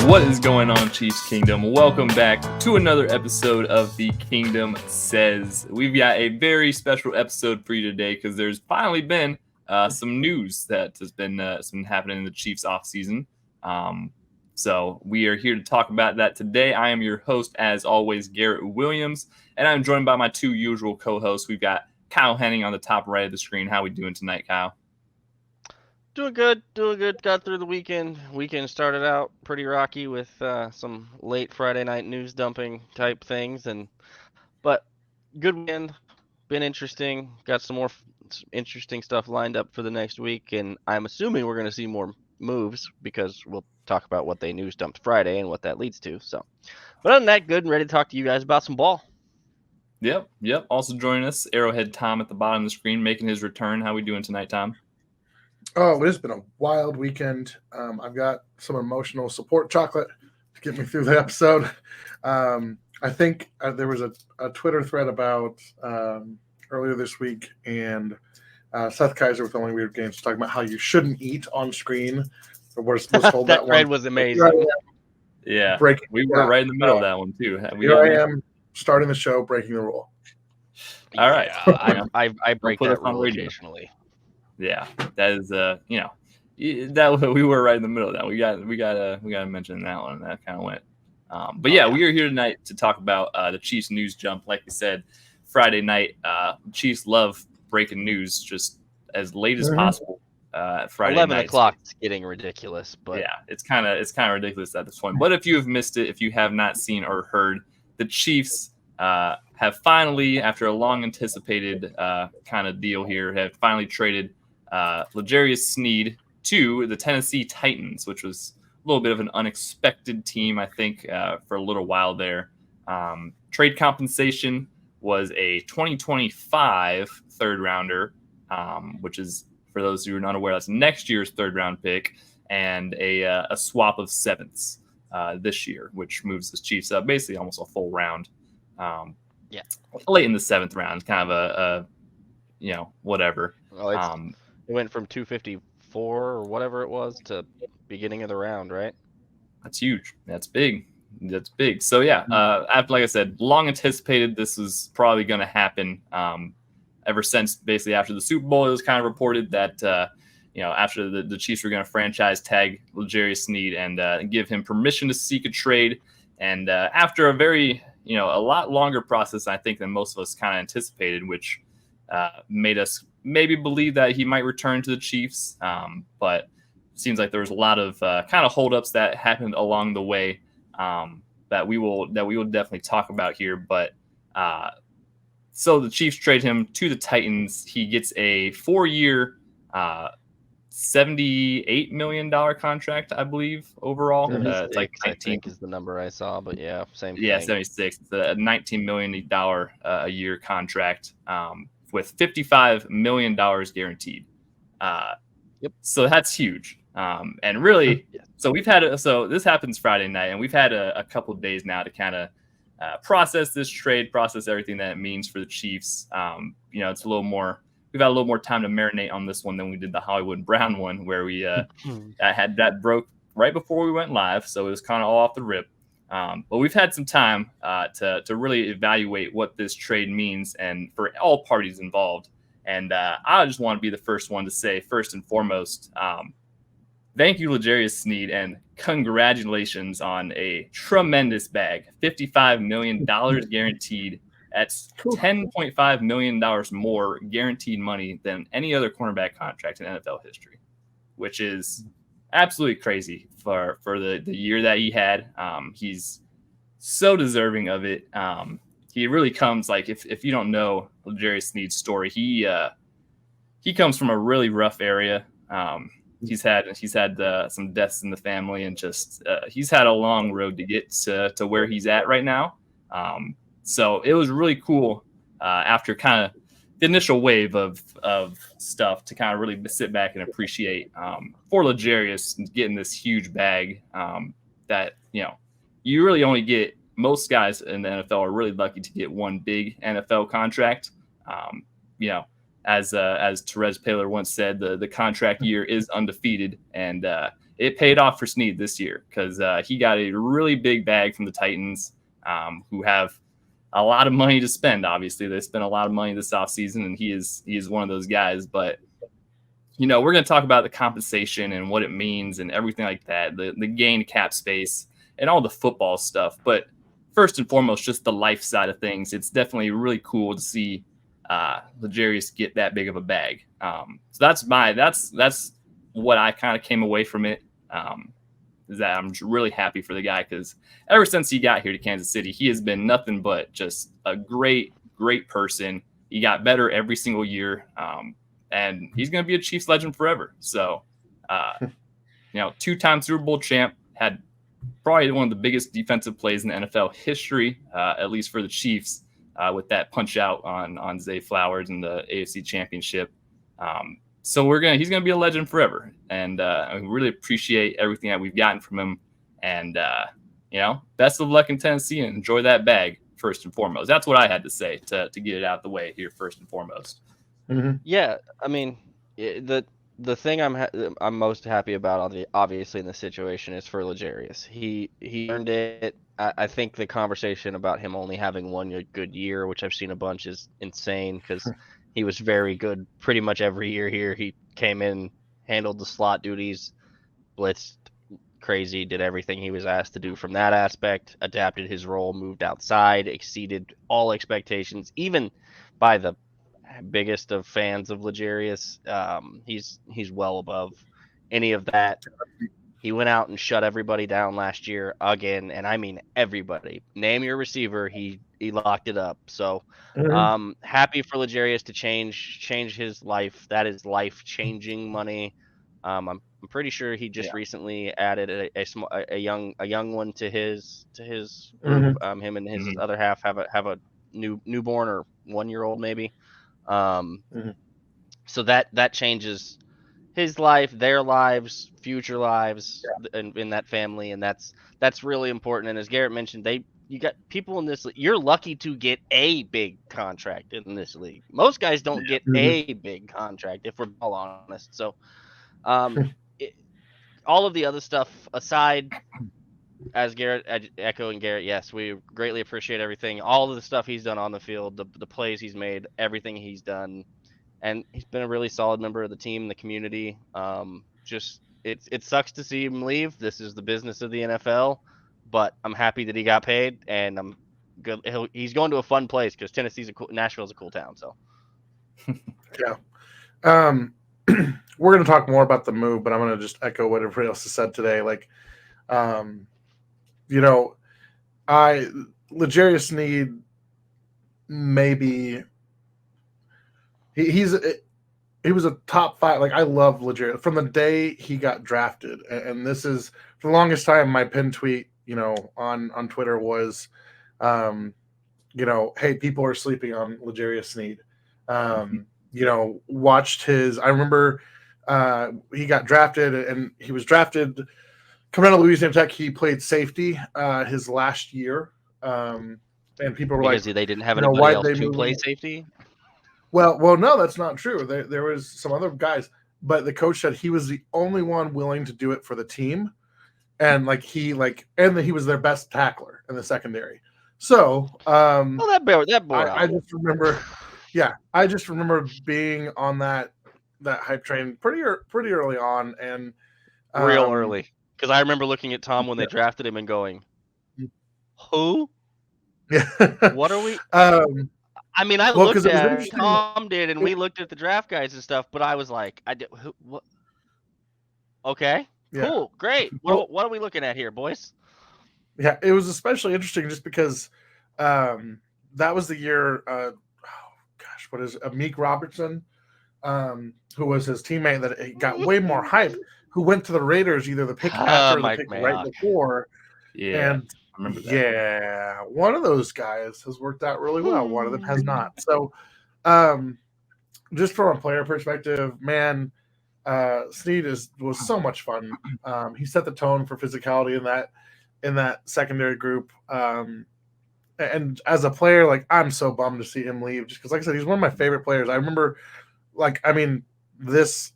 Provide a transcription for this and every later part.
What is going on, Chiefs Kingdom? Welcome back to another episode of the Kingdom Says. We've got a very special episode for you today because there's finally been some news that has been happening in the Chiefs offseason. So we are here to talk about that today. I am your host, as always, Garrett Williams, and I'm joined by my two usual co-hosts. We've got Kyle Henning on the top right of the screen. How are we doing tonight, Kyle? Doing good. Got through the weekend. Weekend started out pretty rocky with some late Friday night news dumping type things, but good weekend. Been interesting. Got some more interesting stuff lined up for the next week, and I'm assuming we're going to see more moves because we'll talk about what they news dumped Friday and what that leads to. So, but other than that, good and ready to talk to you guys about some ball. Yep. Also joining us, Arrowhead Tom at the bottom of the screen, making his return. How are we doing tonight, Tom? Oh, it has been a wild weekend. I've got some emotional support chocolate to get me through the episode. I think there was a Twitter thread about earlier this week, and Seth Kaiser with Only Weird Games talking about how you shouldn't eat on screen. Was told that thread was amazing. Yeah, we were right in the middle of that one too. Here I am starting the show, breaking the rule. All right, I break that rule occasionally. Yeah, that is that we were right in the middle of that. We got to mention that one. That kind of went. But yeah, we are here tonight to talk about the Chiefs news jump. Like we said, Friday night, Chiefs love breaking news just as late as possible. Friday 11 night. o'clock is getting ridiculous, but yeah, it's kind of ridiculous at this point. But if you have missed it, if you have not seen or heard, the Chiefs have finally, after a long anticipated kind of deal here, have finally traded L'Jarius Sneed to the Tennessee Titans, which was a little bit of an unexpected team, I think, for a little while there. Trade compensation was a 2025 third rounder, which is, for those who are not aware, that's next year's third round pick, and a swap of sevenths this year, which moves the Chiefs up basically almost a full round. Late in the seventh round, kind of a whatever. Well, it went from 254 or whatever it was to beginning of the round, right? That's huge. That's big. So yeah, after, like I said, long anticipated, this was probably going to happen. Ever since basically after the Super Bowl, it was kind of reported that after the Chiefs were going to franchise tag L'Jarius Sneed and give him permission to seek a trade. And after a very a lot longer process, I think, than most of us kind of anticipated, which made us maybe believe that he might return to the Chiefs. But it seems like there was a lot of kind of holdups that happened along the way that we will definitely talk about here. But so the Chiefs trade him to the Titans. He gets a 4-year, $78 million contract, I believe, overall. It's like 19 I think is the number I saw, but yeah, same thing. Yeah, 76. It's a $19 million a year contract with $55 million guaranteed. So that's huge. And really, so this happens Friday night, and we've had a couple of days now to kind of process this trade, process everything that it means for the Chiefs. It's a little more. We've had a little more time to marinate on this one than we did the Hollywood Brown one, where we had that broke right before we went live, so it was kind of all off the rip. But we've had some time to really evaluate what this trade means, and for all parties involved. And I just want to be the first one to say, first and foremost, thank you, L'Jarius Sneed, and congratulations on a tremendous bag. $55 million guaranteed. That's $10.5 million more guaranteed money than any other cornerback contract in NFL history, which is absolutely crazy for the year that he had. He's so deserving of it. He really comes, like, if you don't know L'Jarius Sneed's story, he comes from a really rough area. He's had some deaths in the family, and just he's had a long road to get to where he's at right now. So it was really cool after kind of the initial wave of stuff to kind of really sit back and appreciate for L'Jarius getting this huge bag that you really only get. Most guys in the NFL are really lucky to get one big NFL contract. As Terez Paylor once said, the contract year is undefeated, and it paid off for Sneed this year because he got a really big bag from the Titans, who have a lot of money to spend. Obviously, they spent a lot of money this offseason, and he is one of those guys. But we're going to talk about the compensation and what it means and everything like that, the gain cap space and all the football stuff. But first and foremost, just the life side of things. It's definitely really cool to see L'Jarius get that big of a bag. So that's what I kind of came away from it. Is that I'm really happy for the guy because ever since he got here to Kansas City, he has been nothing but just a great person. He got better every single year, and he's going to be a Chiefs legend forever. So, 2-time Super Bowl champ, had probably one of the biggest defensive plays in the NFL history, at least for the Chiefs, with that punch out on Zay Flowers in the AFC Championship. So he's gonna be a legend forever, and I really appreciate everything that we've gotten from him. And best of luck in Tennessee, and enjoy that bag first and foremost. That's what I had to say to get it out the way here first and foremost. Mm-hmm. Yeah, I mean, the thing I'm most happy about, obviously in this situation, is for L'Jarius. He earned it. I think the conversation about him only having one good year, which I've seen a bunch, is insane because he was very good pretty much every year here. He came in, handled the slot duties, blitzed crazy, did everything he was asked to do from that aspect, adapted his role, moved outside, exceeded all expectations, even by the biggest of fans of L'Jarius. He's well above any of that. He went out and shut everybody down last year again, and I mean everybody. Name your receiver, he locked it up. So happy for L'Jarius to change his life. That is life-changing money. I'm pretty sure he just recently added a young one to his group. Him and his other half have a newborn or 1-year-old maybe. So that changes his life, their lives, future lives in that family, and that's really important. And as Garrett mentioned, you got people in this. You're lucky to get a big contract in this league. Most guys don't get a big contract, if we're all honest. So, all of the other stuff aside, as Garrett echoing Garrett, yes, we greatly appreciate everything, all of the stuff he's done on the field, the plays he's made, everything he's done. And he's been a really solid member of the team, the community. It sucks to see him leave. This is the business of the NFL, but I'm happy that he got paid, and I'm good. He's going to a fun place because Nashville's a cool town. So, yeah. We're going to talk more about the move, but I'm going to just echo what everybody else has said today. Like, L'Jarius Sneed, maybe. He was a top 5. Like, I love L'Jarius from the day he got drafted, and this is for the longest time. My pin tweet, on Twitter was, hey, people are sleeping on L'Jarius Sneed. Watched his. I remember he got drafted, and he was drafted coming out of Louisiana Tech. He played safety his last year, and people were because like, they didn't have anybody else to play safety. Well, no, that's not true. There was some other guys, but the coach said he was the only one willing to do it for the team, and he was their best tackler in the secondary. So, that boy. I just remember, I just remember being on that hype train pretty early on, and real early, because I remember looking at Tom when they drafted him and going, "Who? Yeah, what are we?" I mean, I looked at it, Tom did, and we looked at the draft guys and stuff, but I was like, what? Okay, cool, great. What are we looking at here, boys? Yeah, it was especially interesting just because that was the year, Meek Robertson, who was his teammate that got way more hype, who went to the Raiders either the pick after or the pick right before. Yeah. And yeah, one of those guys has worked out really well. One of them has not. So, just from a player perspective, man, Sneed was so much fun. He set the tone for physicality in that secondary group. And as a player, I'm so bummed to see him leave, just because, like I said, he's one of my favorite players. I remember, this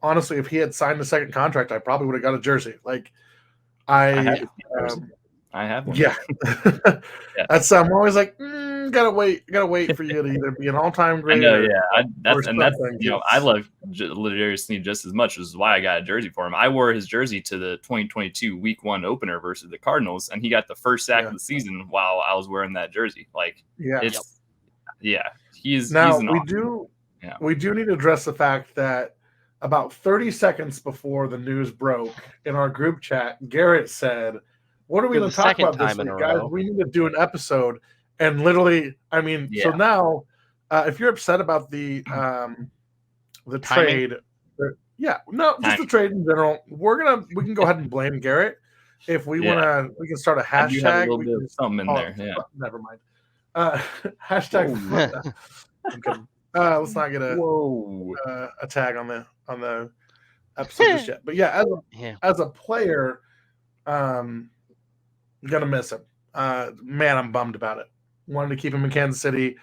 honestly, if he had signed a second contract, I probably would have got a jersey. Like I have a jersey. I have one. Yeah. Yeah. That's I'm always like, gotta wait for you to either be an all-time I great know, or, yeah. or That's something. I love L'Jarius Sneed just as much, which is why I got a jersey for him. I wore his jersey to the 2022 Week 1 opener versus the Cardinals, and he got the first sack of the season while I was wearing that jersey. Like, it's he's an awesome. We do need to address the fact that about 30 seconds before the news broke in our group chat, Garrett said, "What are we going to talk about this week, guys? We need to do an episode." And literally, I mean, so now, if you're upset about the trade, just the trade in general, we can go ahead and blame Garrett. If we want to, we can start a hashtag. You have a little bit of something in there. Yeah. Never mind. Hashtag. Let's not get a tag on the episode just yet. But yeah, as a player, I'm gonna miss him. Man, I'm bummed about it. Wanted to keep him in Kansas City.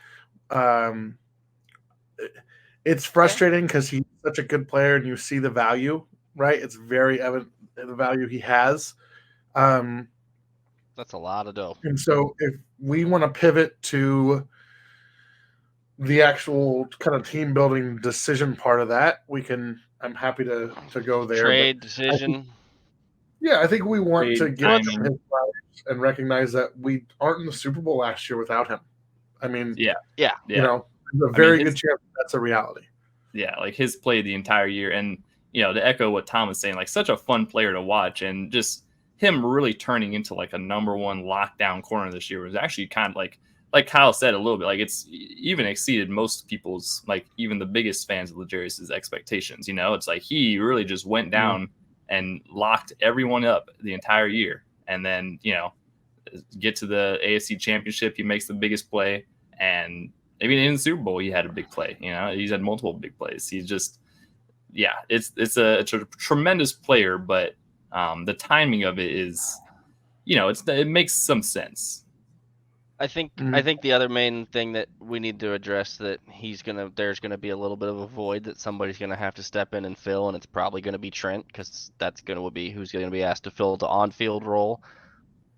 It's frustrating because he's such a good player, and you see the value, right? It's very evident the value he has. That's a lot of dough. And so, if we want to pivot to the actual kind of team building decision part of that, we can. I'm happy to go there. Trade decision. I think we want to get his flowers and recognize that we aren't in the Super Bowl last year without him. I mean, you know, there's a very good chance that's a reality. Yeah, like his play the entire year, and to echo what Tom was saying, like such a fun player to watch, and just him really turning into like a number one lockdown corner this year was actually kind of like Kyle said a little bit, like it's even exceeded most people's, like even the biggest fans of L'Jarius's expectations. It's like he really just went down and locked everyone up the entire year. And then, get to the AFC Championship, he makes the biggest play. And maybe in the Super Bowl, he had a big play. He's had multiple big plays. He's just, it's a tremendous player, but the timing of it is, it makes some sense. I think the other main thing that we need to address that there's gonna be a little bit of a void that somebody's gonna have to step in and fill, and it's probably gonna be Trent, because that's gonna be who's gonna be asked to fill the on-field role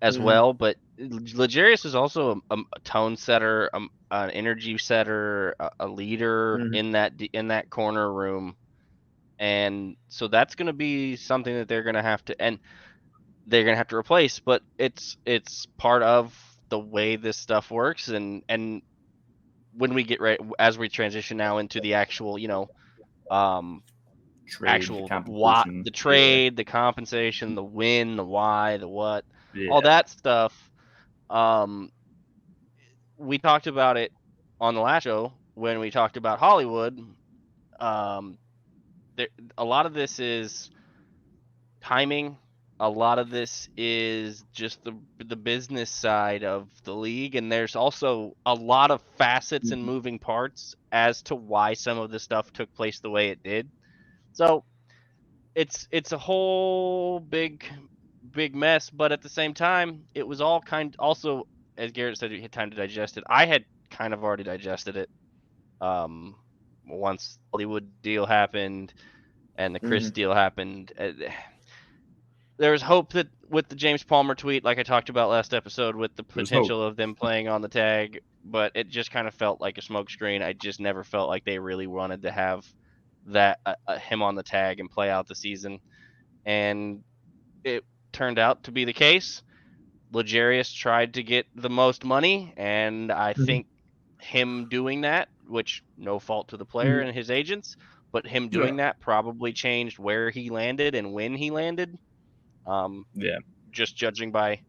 as well. But L'Jarius is also a tone setter, an energy setter, a leader in that corner room, and so that's gonna be something that they're gonna have to replace. But it's part of the way this stuff works, and when we get ready, as we transition now into the actual the trade, the compensation, the win, the why, the what, all that stuff, we talked about it on the last show when we talked about Hollywood. A lot of this is timing. A lot of this is just the business side of the league, and there's also a lot of facets and moving parts as to why some of this stuff took place the way it did. So it's a whole big mess, but at the same time, it was all also, as Garrett said, you had time to digest it. I had kind of already digested it once the Hollywood deal happened and the Chris deal happened. There was hope that with the James Palmer tweet, like I talked about last episode, with the potential of them playing on the tag, but it just kind of felt like a smokescreen. I just never felt like they really wanted to have that him on the tag and play out the season, and it turned out to be the case. L'Jarius tried to get the most money, and I think him doing that, which no fault to the player and his agents, but him doing that probably changed where he landed and when he landed. Just judging by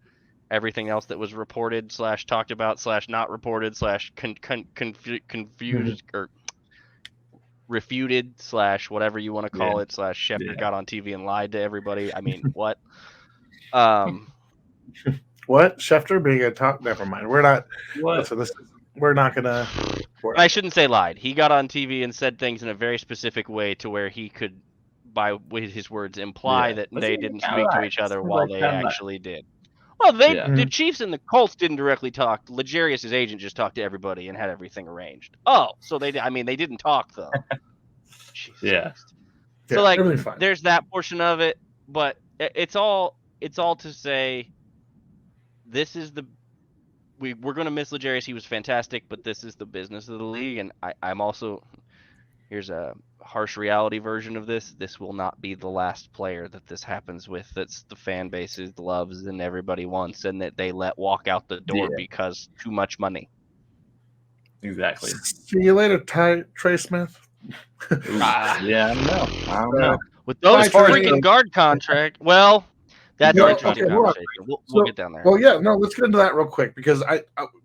everything else that was reported / talked about / not reported / confused or refuted / whatever you want to call it / Schefter got on TV and lied to everybody. I mean, what? What? Schefter being a top? Never mind. We're not. We're not gonna. I shouldn't say lied. He got on TV and said things in a very specific way to where he could, with his words, imply that they didn't speak to each other while they actually did. Well, the Chiefs and the Colts didn't directly talk. L'Jarius' agent just talked to everybody and had everything arranged. Oh, so they didn't talk though. Jesus Christ. So like, everything's fine. there's that portion of it, but it's all to say, this is we're going to miss L'Jarius. He was fantastic, but this is the business of the league, and I'm also, here's a harsh reality version of this. This will not be the last player that this happens with. That's the fan bases loves and everybody wants, and that they let walk out the door because too much money. Exactly. See you later, Trey Smith. Yeah, I don't know. With those freaking guard contract, well, that's an interesting conversation. We'll get down there. Well, yeah, no, let's get into that real quick because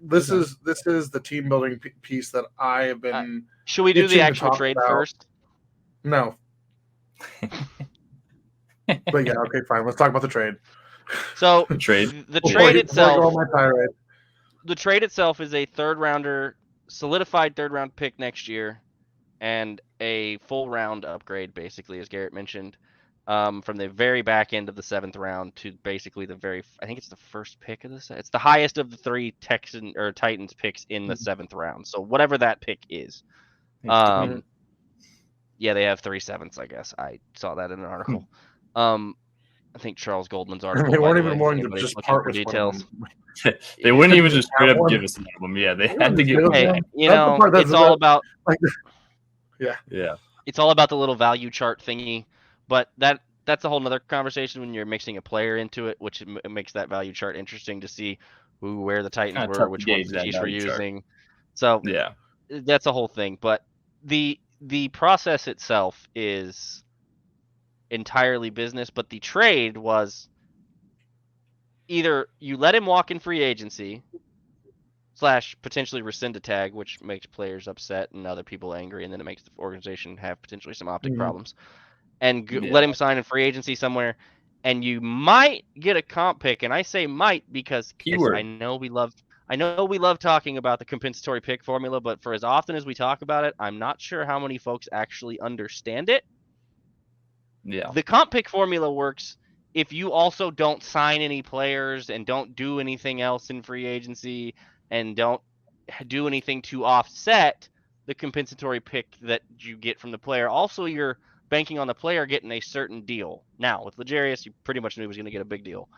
this is the team building piece that I have been. Should we do the actual trade first? No. But yeah, okay, fine. Let's talk about the trade. So the trade itself. The trade itself is a solidified third round pick next year, and a full round upgrade, basically, as Garrett mentioned, from the very back end of the 7th round to basically I think it's the first pick of it's the highest of the 3 Titans picks in the 7th round. So whatever that pick is. Yeah, they have 3 7ths, I guess. I saw that in an article. I think Charles Goldman's article. They weren't even willing to just part with details. They wouldn't even just straight up give us one of them. Yeah, they had to give one. It's all about. Yeah. It's all about the little value chart thingy, but that's a whole nother conversation when you're mixing a player into it, which makes that value chart interesting to see where the Titans were, which ones the Chiefs were using. So yeah, that's a whole thing. But the process itself is entirely business, but the trade was either you let him walk in free agency / potentially rescind a tag, which makes players upset and other people angry, and then it makes the organization have potentially some optic problems, and let him sign in free agency somewhere, and you might get a comp pick. And I say might because I know we love talking about the compensatory pick formula, but for as often as we talk about it, I'm not sure how many folks actually understand it. Yeah. The comp pick formula works if you also don't sign any players and don't do anything else in free agency and don't do anything to offset the compensatory pick that you get from the player. Also, you're banking on the player getting a certain deal. Now, with L'Jarius, you pretty much knew he was going to get a big deal.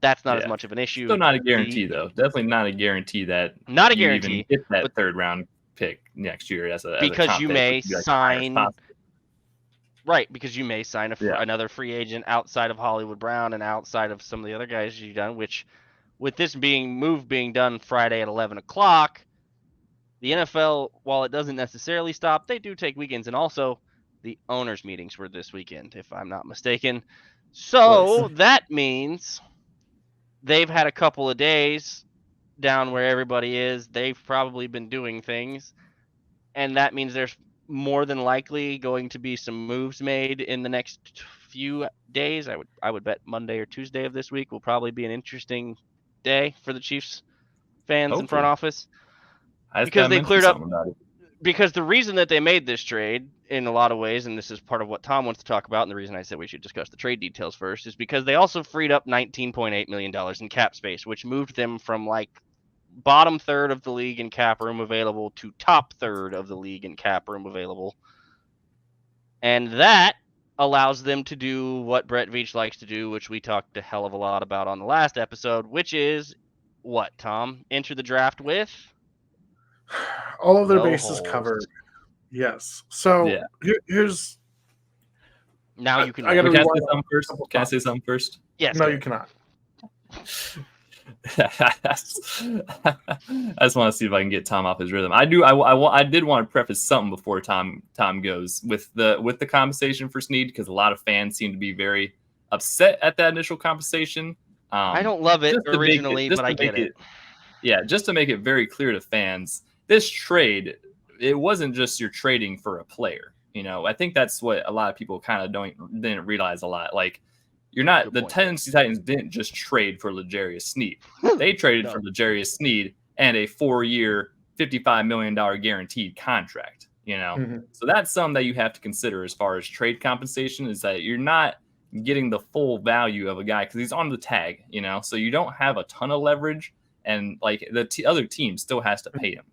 That's not as much of an issue. Still not a guarantee, though. Definitely not a guarantee that even get that 3rd round pick next year because you may sign. Right, because you may sign another free agent outside of Hollywood Brown and outside of some of the other guys you've done, which with this move being done Friday at 11 o'clock, the NFL, while it doesn't necessarily stop, they do take weekends. And also, the owners' meetings were this weekend, if I'm not mistaken. So that means they've had a couple of days down where everybody is. They've probably been doing things. And that means there's more than likely going to be some moves made in the next few days. I would bet Monday or Tuesday of this week will probably be an interesting day for the Chiefs fans in front office, because they cleared up. Because the reason that they made this trade, in a lot of ways, and this is part of what Tom wants to talk about, and the reason I said we should discuss the trade details first, is because they also freed up $19.8 million in cap space, which moved them from bottom third of the league in cap room available to top third of the league in cap room available. And that allows them to do what Brett Veach likes to do, which we talked a hell of a lot about on the last episode, which is what, Tom? Enter the draft with all of their bases covered. Yes. So here's. Now you can. Can I say something first? Can I say something first? Yes. No, you cannot. I just want to see if I can get Tom off his rhythm. I did want to preface something before Tom goes with the compensation for Sneed, because a lot of fans seem to be very upset at that initial compensation. I don't love it originally, but I get it. Yeah, just to make it very clear to fans, this trade, it wasn't just you're trading for a player. I think that's what a lot of people kind of didn't realize a lot. You're not the Tennessee Titans didn't just trade for L'Jarius Sneed. They traded for L'Jarius Sneed and a 4-year, $55 million guaranteed contract. So that's something that you have to consider as far as trade compensation, is that you're not getting the full value of a guy because he's on the tag. So you don't have a ton of leverage, and the other team still has to pay him.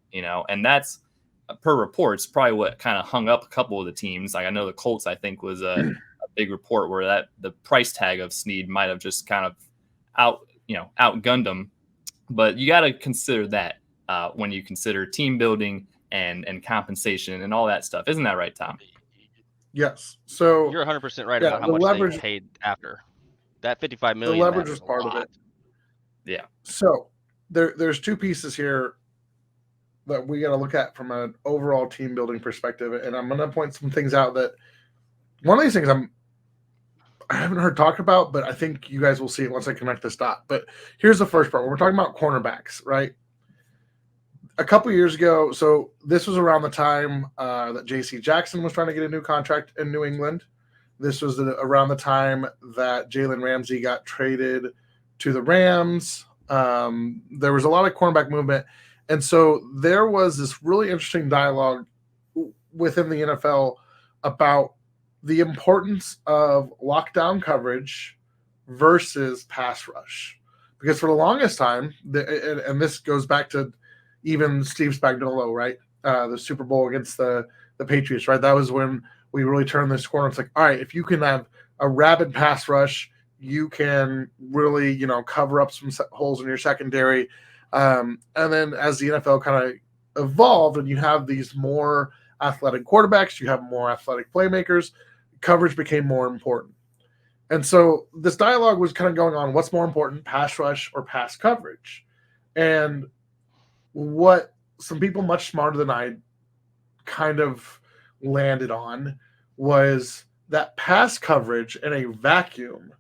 And that's per reports, probably what kind of hung up a couple of the teams. Like I know the Colts, I think, was a big report where that the price tag of Sneed might have just kind of outgunned him. But you got to consider that when you consider team building and compensation and all that stuff. Isn't that right, Tom? Yes. So you're 100% right about how much they paid after. That $55 million. The leverage is part of it. Yeah. So there's two pieces here that we got to look at from an overall team building perspective, and I'm going to point some things out that one of these things I haven't heard talked about, but I think you guys will see it once I connect this dot. But here's the first part. When we're talking about cornerbacks, right? A couple years ago, so this was around the time that J.C. Jackson was trying to get a new contract in New England. This was around the time that Jalen Ramsey got traded to the Rams. There was a lot of cornerback movement. And so there was this really interesting dialogue within the NFL about the importance of lockdown coverage versus pass rush. Because for the longest time, and this goes back to even Steve Spagnuolo, right? The Super Bowl against the Patriots, right? That was when we really turned this corner. It's like, all right, if you can have a rabid pass rush, you can really, cover up some holes in your secondary. And then as the NFL kind of evolved and you have these more athletic quarterbacks, you have more athletic playmakers, coverage became more important. And so this dialogue was kind of going on, what's more important, pass rush or pass coverage? And what some people much smarter than I kind of landed on was that pass coverage in a vacuum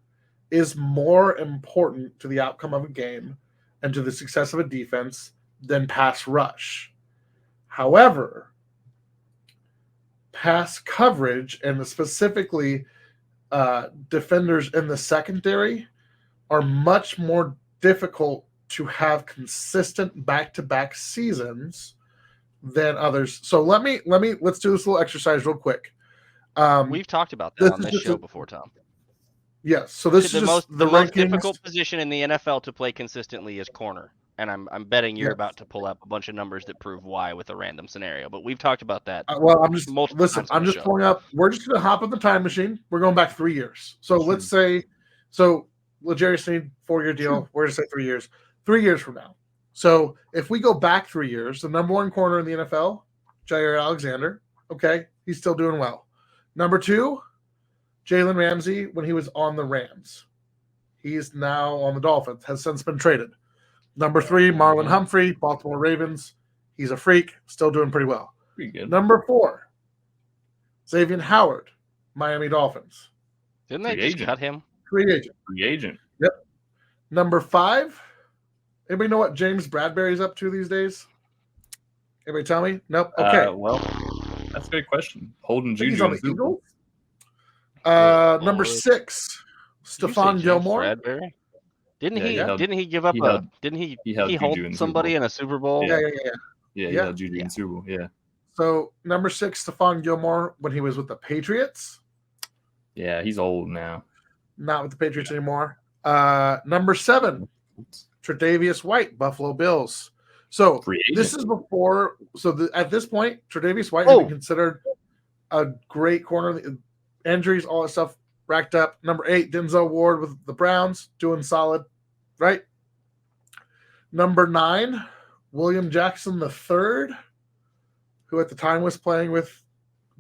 is more important to the outcome of a game and to the success of a defense than pass rush. However, pass coverage and specifically defenders in the secondary are much more difficult to have consistent back-to-back seasons than others. So let's do this little exercise real quick. We've talked about that on this show before, Tom. Yes. So this is just the most difficult position in the NFL to play consistently is corner. And I'm betting you're about to pull up a bunch of numbers that prove why with a random scenario. But we've talked about that. I'm just pulling up. We're just going to hop in the time machine. We're going back 3 years. So let's say, L'Jarius Sneed 4-year deal. We're going to say 3 years. 3 years from now. So if we go back 3 years, the number one corner in the NFL, Jair Alexander. Okay, he's still doing well. Number 2, Jalen Ramsey when he was on the Rams. He's now on the Dolphins. Has since been traded. Number 3, Marlon Humphrey, Baltimore Ravens. He's a freak, still doing pretty well. Pretty good. Number 4, Xavier Howard, Miami Dolphins. Didn't they just cut him? Free agent. Free agent. Yep. Number 5, anybody know what James Bradbury's up to these days? Anybody tell me? Nope. Okay. Well, that's a great question. Holden Jr. He's on the Eagles. Number 6, Stephon Gilmore. Bradbury? Didn't he give up didn't he hold somebody in a Super Bowl? Yeah. He held Juju in the Super Bowl. Yeah. So number 6, Stephon Gilmore when he was with the Patriots. Yeah, he's old now. Not with the Patriots anymore. Number 7, Tre'Davious White, Buffalo Bills. So this is before. So at this point, Tre'Davious White has been considered a great corner. Injuries, all that stuff racked up. Number 8, Denzel Ward with the Browns, doing solid, right? Number 9, William Jackson III, who at the time was playing with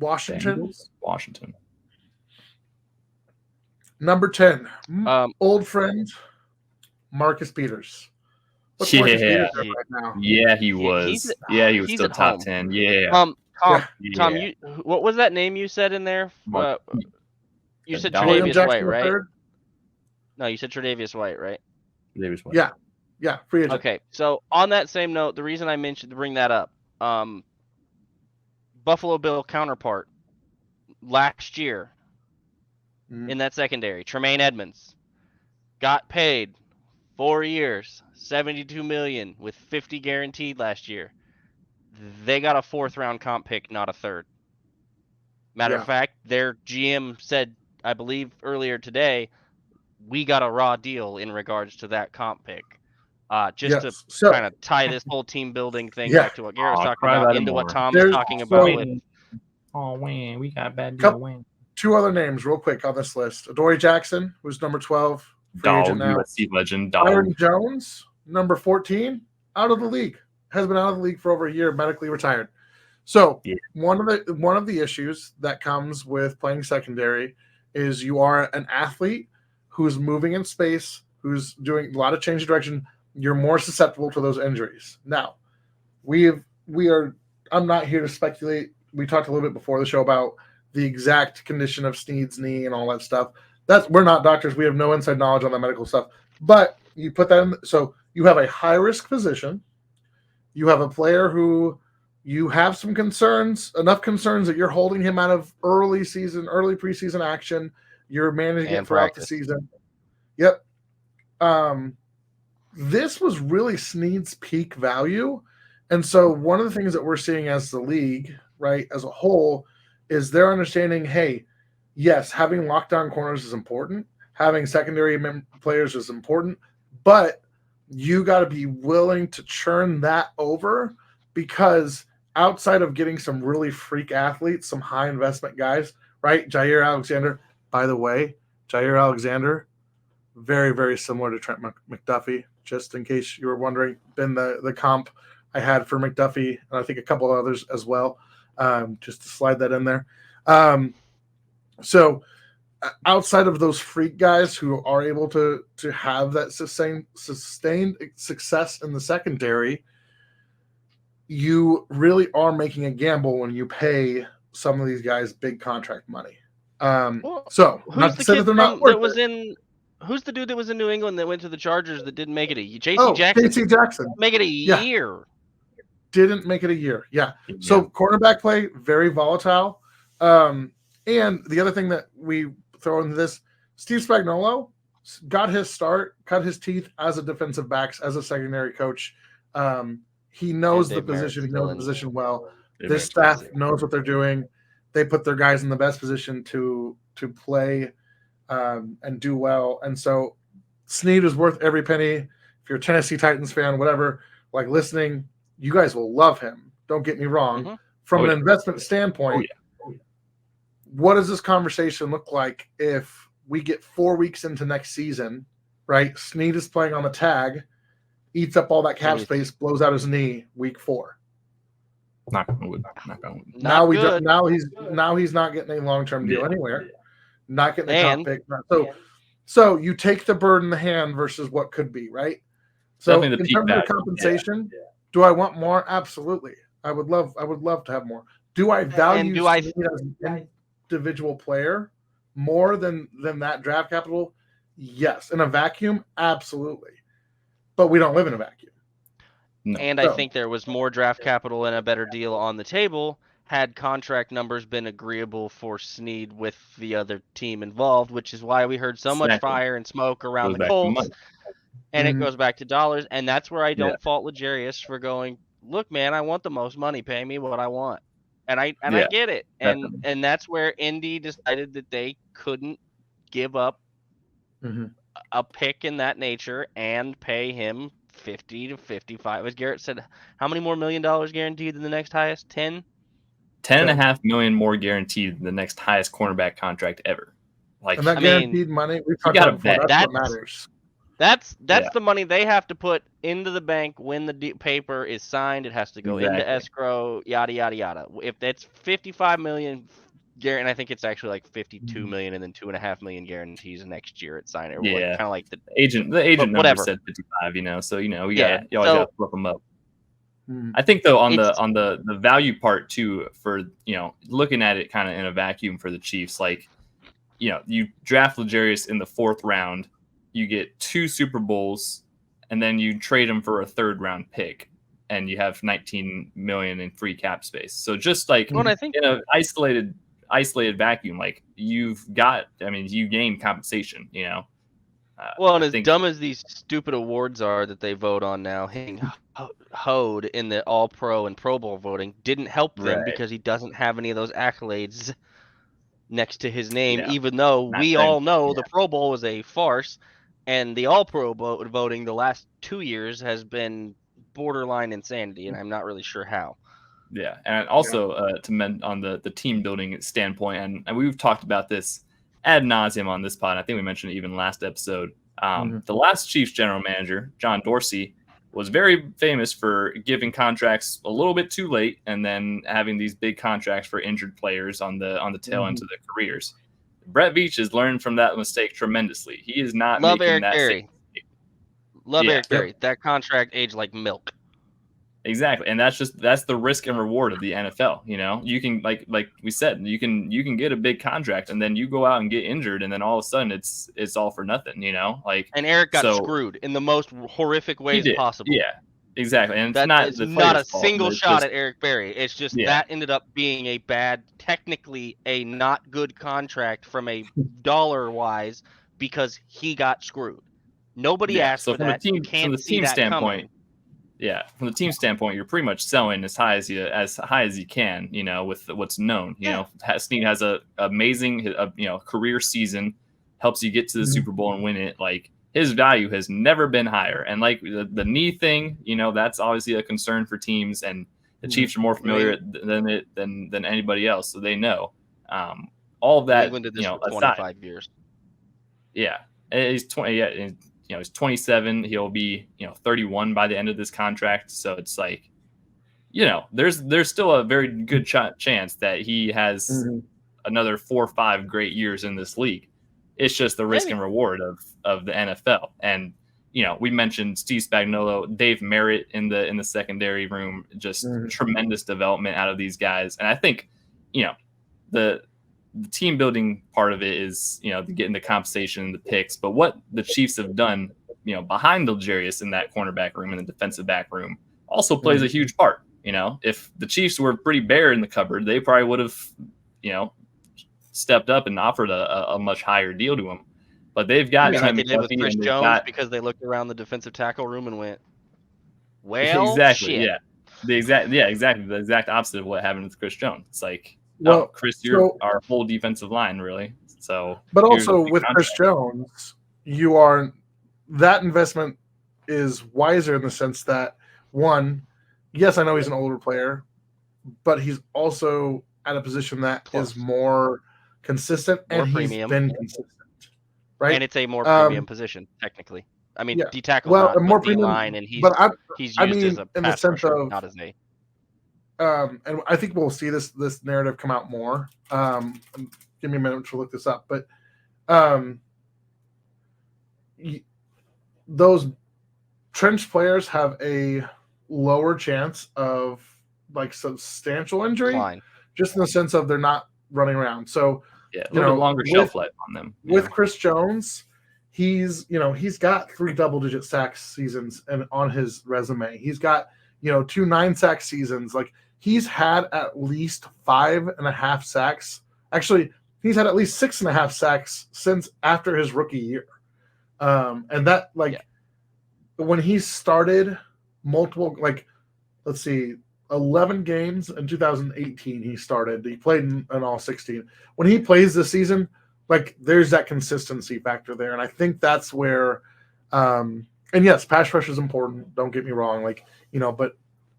Washington. Number 10, old friend Marcus Peters. What's Marcus Peters right now? Yeah, he was. He was still top 10. Yeah. Tom, what was that name you said in there? You said Tre'Davious White, right? No, you said Tre'Davious White, right? Tre'Davious White. Yeah, free agent. Okay, so on that same note, the reason I mentioned to bring that up, Buffalo Bill counterpart last year in that secondary, Tremaine Edmonds, got paid 4 years, $72 million with $50 guaranteed last year. They got a 4th-round comp pick, not a 3rd. Matter of fact, their GM said, I believe earlier today, we got a raw deal in regards to that comp pick. just to kind of tie this whole team building thing back to what Garrett was talking about, into what Tom was talking about with. Wayne, we got a bad deal. Wayne. 2 other names real quick on this list. Adoree Jackson, who's number 12, free agent now. USC legend. Byron Jones, number 14, out of the league. Has been out of the league for over a year, medically retired. So one of the issues that comes with playing secondary is you are an athlete who's moving in space, who's doing a lot of change of direction. You're more susceptible to those injuries. Now, I'm not here to speculate. We talked a little bit before the show about the exact condition of Sneed's knee and all that stuff. We're not doctors. We have no inside knowledge on that medical stuff. But you put that in. So you have a high risk position. You have a player who you have some concerns, enough concerns that you're holding him out of early preseason action. You're managing it throughout the season. Yep. This was really Sneed's peak value. And so one of the things that we're seeing as the league, right, as a whole, is they're understanding, hey, yes, having lockdown corners is important. Having secondary players is important. But you got to be willing to churn that over, because outside of getting some really freak athletes, some high investment guys, right? Jair Alexander, by the way, very, very similar to Trent McDuffie, just in case you were wondering, been the comp I had for McDuffie, and I think a couple of others as well, just to slide that in there. So outside of those freak guys who are able to have that sustained success in the secondary, you really are making a gamble when you pay some of these guys big contract money. So who's the kid that was in? Who's the dude that was in New England that went to the Chargers that didn't make it J.C. Jackson? J.C. Jackson. Make it a year. Didn't make it a year. Yeah. So cornerback play, very volatile. And the other thing that we throw into this, Steve Spagnuolo got his start, cut his teeth as a defensive backs, as a secondary coach. He knows the position. He knows the position well. This staff knows what they're doing. They put their guys in the best position to play and do well. And so Sneed is worth every penny. If you're a Tennessee Titans fan, whatever, like listening, you guys will love him. Don't get me wrong. Mm-hmm. From an investment standpoint, what does this conversation look like if we get 4 weeks into next season, right? Sneed is playing on the tag, eats up all that cap space, blows out his knee week 4. Not going. Now he's not getting a long-term deal anywhere. Not getting a top pick. So you take the bird in the hand versus what could be, right? So in terms of compensation, do I want more? Absolutely. I would love to have more. Do I value Sneed as an individual player more than that draft capital? Yes. In a vacuum, absolutely. But we don't live in a vacuum. No. And I think there was more draft capital and a better deal on the table had contract numbers been agreeable for Sneed with the other team involved, which is why we heard so much fire and smoke around the Colts. And it goes back to dollars. And that's where I don't fault L'Jarius for going, look, man, I want the most money. Pay me what I want. And I get it. And that's where Indy decided that they couldn't give up a pick in that nature and pay him 50 to 55. As Garrett said, how many more $1 million guaranteed than the next highest? 10? $10.5 million more guaranteed than the next highest cornerback contract ever. Like, and that guaranteed money, we talked about before, that's what matters. That's the money they have to put into the bank when the paper is signed. It has to go into escrow, yada yada yada. If that's $55 million, and I think it's actually like $52 million, and then $2.5 million guarantees next year at sign it. Kind of like the agent number said 55. So you always gotta flip them up. I think though on the value part too, for looking at it kind of in a vacuum for the Chiefs, like you draft L'Jarius in the 4th round. You get 2 Super Bowls, and then you trade him for a 3rd round pick, and you have $19 million in free cap space. So just like in an isolated vacuum, like you gain compensation. Well, and as dumb as these stupid awards are that they vote on now, hitting Hode in the All Pro and Pro Bowl voting didn't help them because he doesn't have any of those accolades next to his name, even though we all know the Pro Bowl was a farce. And the All-Pro voting the last 2 years has been borderline insanity, and I'm not really sure how. Yeah, and also to mend on the team building standpoint, and we've talked about this ad nauseum on this pod. I think we mentioned it even last episode. The last Chiefs general manager, John Dorsey, was very famous for giving contracts a little bit too late, and then having these big contracts for injured players on the tail end of their careers. Brett Veach has learned from that mistake tremendously. He is not Love making Eric that Berry. same mistake. Love Eric Berry. That contract aged like milk. Exactly, and that's the risk and reward of the NFL. You know, you can like we said, you can get a big contract, and then you go out and get injured, and then all of a sudden it's all for nothing. You know, like, and Eric got screwed in the most horrific ways possible. Yeah, exactly, and it's not a single shot at Eric Berry. It's just that ended up being a bad, technically a not good contract from a dollar wise because he got screwed. Nobody asked for that. You can't see that coming. Yeah, from the team standpoint, you're pretty much selling as high as you can, you know, with what's known. You know, Sneed has a amazing career season, helps you get to the Super Bowl and win it. Like, his value has never been higher. And like the knee thing, you know, that's obviously a concern for teams, and the Chiefs are more familiar than anybody else, so they know. All of that, England did this for 25 years. Yeah, he's 20. Yeah. You know, he's 27. He'll be 31 by the end of this contract. So it's like, you know, there's still a very good chance that he has another 4 or 5 great years in this league. It's just the risk and reward of the NFL. And you know, we mentioned Steve Spagnuolo, Dave Merritt in the secondary room, just tremendous development out of these guys. And I think, you know, the team building part of it is, you know, getting the compensation and the picks, but what the Chiefs have done, you know, behind L'Jarius in that cornerback room and the defensive back room also plays a huge part. You know, if the Chiefs were pretty bare in the cupboard, they probably would have, you know, stepped up and offered a much higher deal to him. But they've got like they did with Chris Jones because they looked around the defensive tackle room and went, well, exactly, shit. yeah, exactly the exact opposite of what happened with Chris Jones. It's like, well, Chris, you're our whole defensive line, really. So, but also with Chris Jones, that investment is wiser in the sense that, one, yes, I know he's an older player, but he's also at a position that is more consistent, and he's been consistent, right? And it's a more premium position, technically. I mean, D tackle, more premium line, and he's used as a pass rusher, not as a. And I think we'll see this narrative come out more. Give me a minute to look this up, but those trench players have a lower chance of like substantial injury, just in the sense of they're not running around. So a little longer shelf life on them. With Chris Jones, he's got 3 double-digit sack seasons and on his resume. He's got 2 9-sack seasons. Like, he's had at least 5.5 sacks. Actually, he's had at least 6.5 sacks since after his rookie year. And that, when he started multiple, let's see, 11 games in 2018 he started. He played in all 16. When he plays this season, there's that consistency factor there. And I think that's where, and yes, pass rush is important. Don't get me wrong. But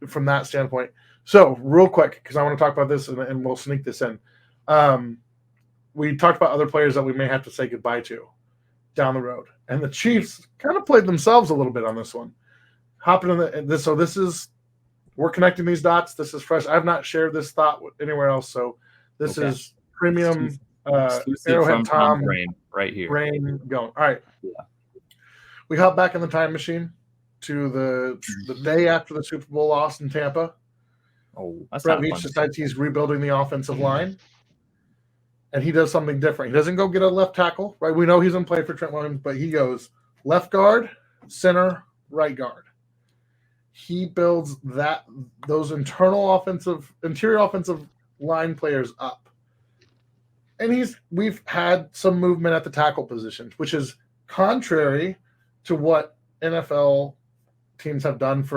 from that standpoint. So real quick, because I want to talk about this and we'll sneak this in. We talked about other players that we may have to say goodbye to down the road. And the Chiefs kind of played themselves a little bit on this one. Hopping in this. So this is, we're connecting these dots. This is fresh. I've not shared this thought anywhere else. So this is premium Arrowhead Tom Brain right here. Brain going. All right. Yeah. We hop back in the time machine to the day after the Super Bowl loss in Tampa. Oh, that's Brett Veach decides he's rebuilding the offensive line. And he does something different. He doesn't go get a left tackle, right? We know he's in play for Trent Williams, but he goes left guard, center, right guard. He builds those interior offensive line players up. And we've had some movement at the tackle positions, which is contrary to what NFL teams have done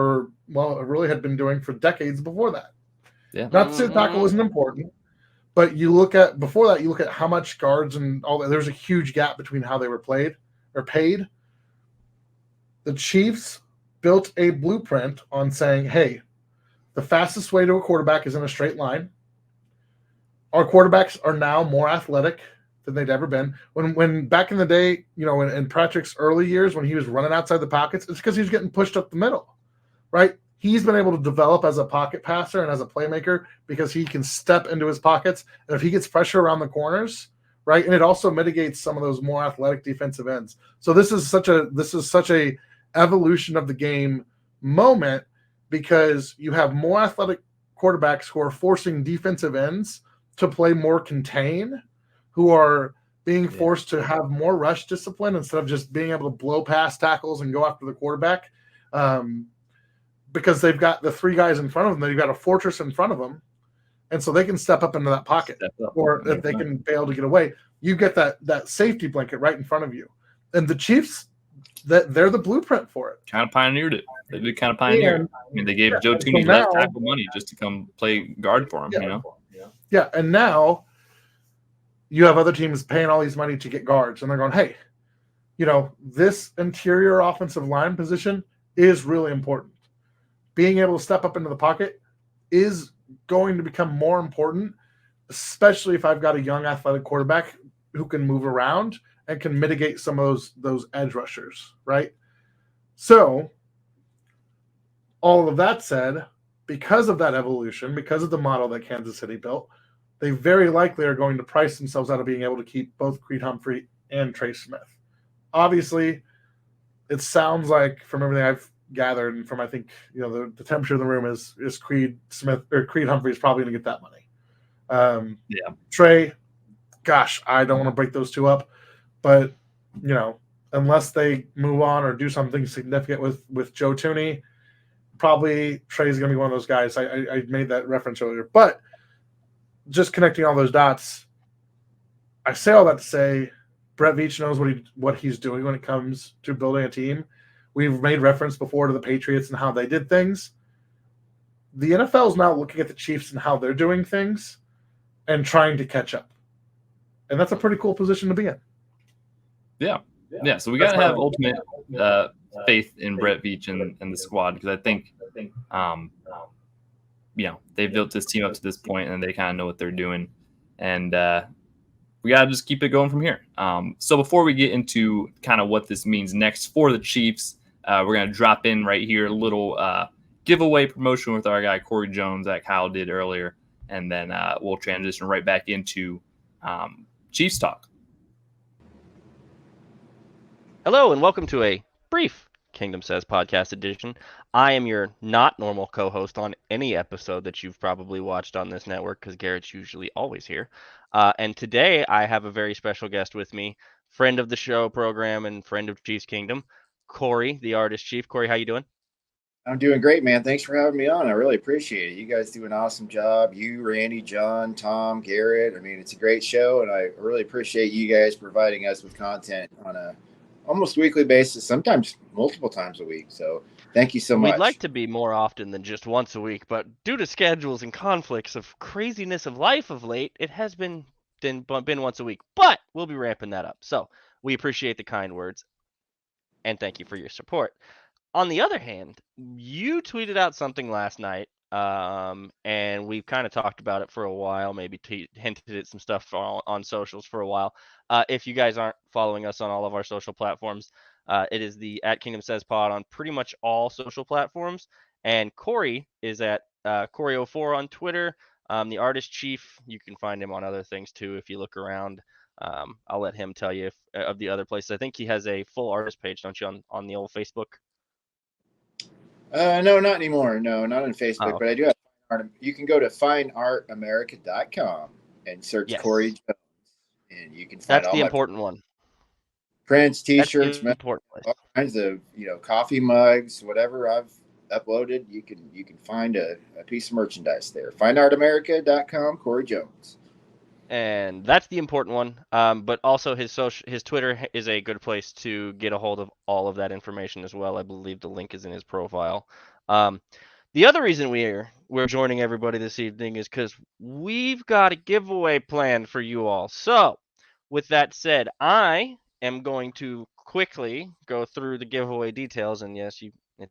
really had been doing for decades before that. Yeah. Not to say tackle isn't important, but before that, you look at how much guards and all that. There's a huge gap between how they were played or paid the Chiefs built a blueprint on saying, hey, the fastest way to a quarterback is in a straight line. Our quarterbacks are now more athletic than they'd ever been. When back in the day, in Patrick's early years, when he was running outside the pockets, it's because he was getting pushed up the middle, right? He's been able to develop as a pocket passer and as a playmaker because he can step into his pockets. And if he gets pressure around the corners, right, and it also mitigates some of those more athletic defensive ends. So this is such a evolution of the game moment because you have more athletic quarterbacks who are forcing defensive ends to play more contain, who are being forced to have more rush discipline instead of just being able to blow past tackles and go after the quarterback. Because they've got the three guys in front of them, they've got a fortress in front of them, and so they can step up into that pocket, or if they can fail to get away, you get that safety blanket right in front of you. And the Chiefs, they're the blueprint for it. Kind of pioneered it. They did kind of pioneer it. I mean, they gave Joe Tooney left tackle money just to come play guard for him. Yeah, and now you have other teams paying all these money to get guards, and they're going, hey, this interior offensive line position is really important. Being able to step up into the pocket is going to become more important, especially if I've got a young athletic quarterback who can move around and can mitigate some of those edge rushers, right? So all of that said, because of that evolution, because of the model that Kansas City built, they very likely are going to price themselves out of being able to keep both Creed Humphrey and Trey Smith. Obviously, it sounds like from everything I've gathered and from, I think, the temperature in the room is Creed Smith or Creed Humphrey is probably going to get that money. Trey, gosh, I don't want to break those two up, but unless they move on or do something significant with Joe Tooney, probably Trey's going to be one of those guys. I made that reference earlier, but just connecting all those dots, I say all that to say Brett Veach knows what he's doing when it comes to building a team. We've made reference before to the Patriots and how they did things. The NFL is now looking at the Chiefs and how they're doing things and trying to catch up. And that's a pretty cool position to be in. Yeah. So we got to have ultimate faith in Brett Veach and the squad because I think, they've built this team up to this point and they kind of know what they're doing. And we got to just keep it going from here. So before we get into kind of what this means next for the Chiefs, we're going to drop in right here a little giveaway promotion with our guy Corey Jones that Kyle did earlier. And then we'll transition right back into Chiefs talk. Hello and welcome to a brief Kingdom Says podcast edition. I am your not normal co-host on any episode that you've probably watched on this network because Garrett's usually always here. And today I have a very special guest with me, friend of the show program and friend of Chiefs Kingdom, Corey, the artist chief. Corey, how you doing? I'm doing great, man. Thanks for having me on. I really appreciate it. You guys do an awesome job. You, Randy, John, Tom, Garrett. I mean, it's a great show, and I really appreciate you guys providing us with content on a almost weekly basis, sometimes multiple times a week. So thank you so much. We'd like to be more often than just once a week, but due to schedules and conflicts of craziness of life of late, it has been once a week. But we'll be ramping that up. So we appreciate the kind words, and thank you for your support. On the other hand, you tweeted out something last night, and we've kind of talked about it for a while, maybe hinted at some stuff on socials for a while. If you guys aren't following us on all of our social platforms, it is the @KingdomSaysPod on pretty much all social platforms. And Corey is at Corey04 on Twitter. The artist chief, you can find him on other things too if you look around. I'll let him tell you of the other places. I think he has a full artist page, don't you, on the old Facebook? No, not anymore. No, not on Facebook, but I do have art. You can go to fineartamerica.com and search Corey Jones, and you can find that's the important one. Prints, T-shirts, all kinds of coffee mugs, whatever I've uploaded. You can find a piece of merchandise there. Fineartamerica.com, Corey Jones. And that's the important one. But also his Twitter is a good place to get a hold of all of that information as well. I believe the link is in his profile. The other reason we're joining everybody this evening is because we've got a giveaway planned for you all. So with that said, I am going to quickly go through the giveaway details. And yes,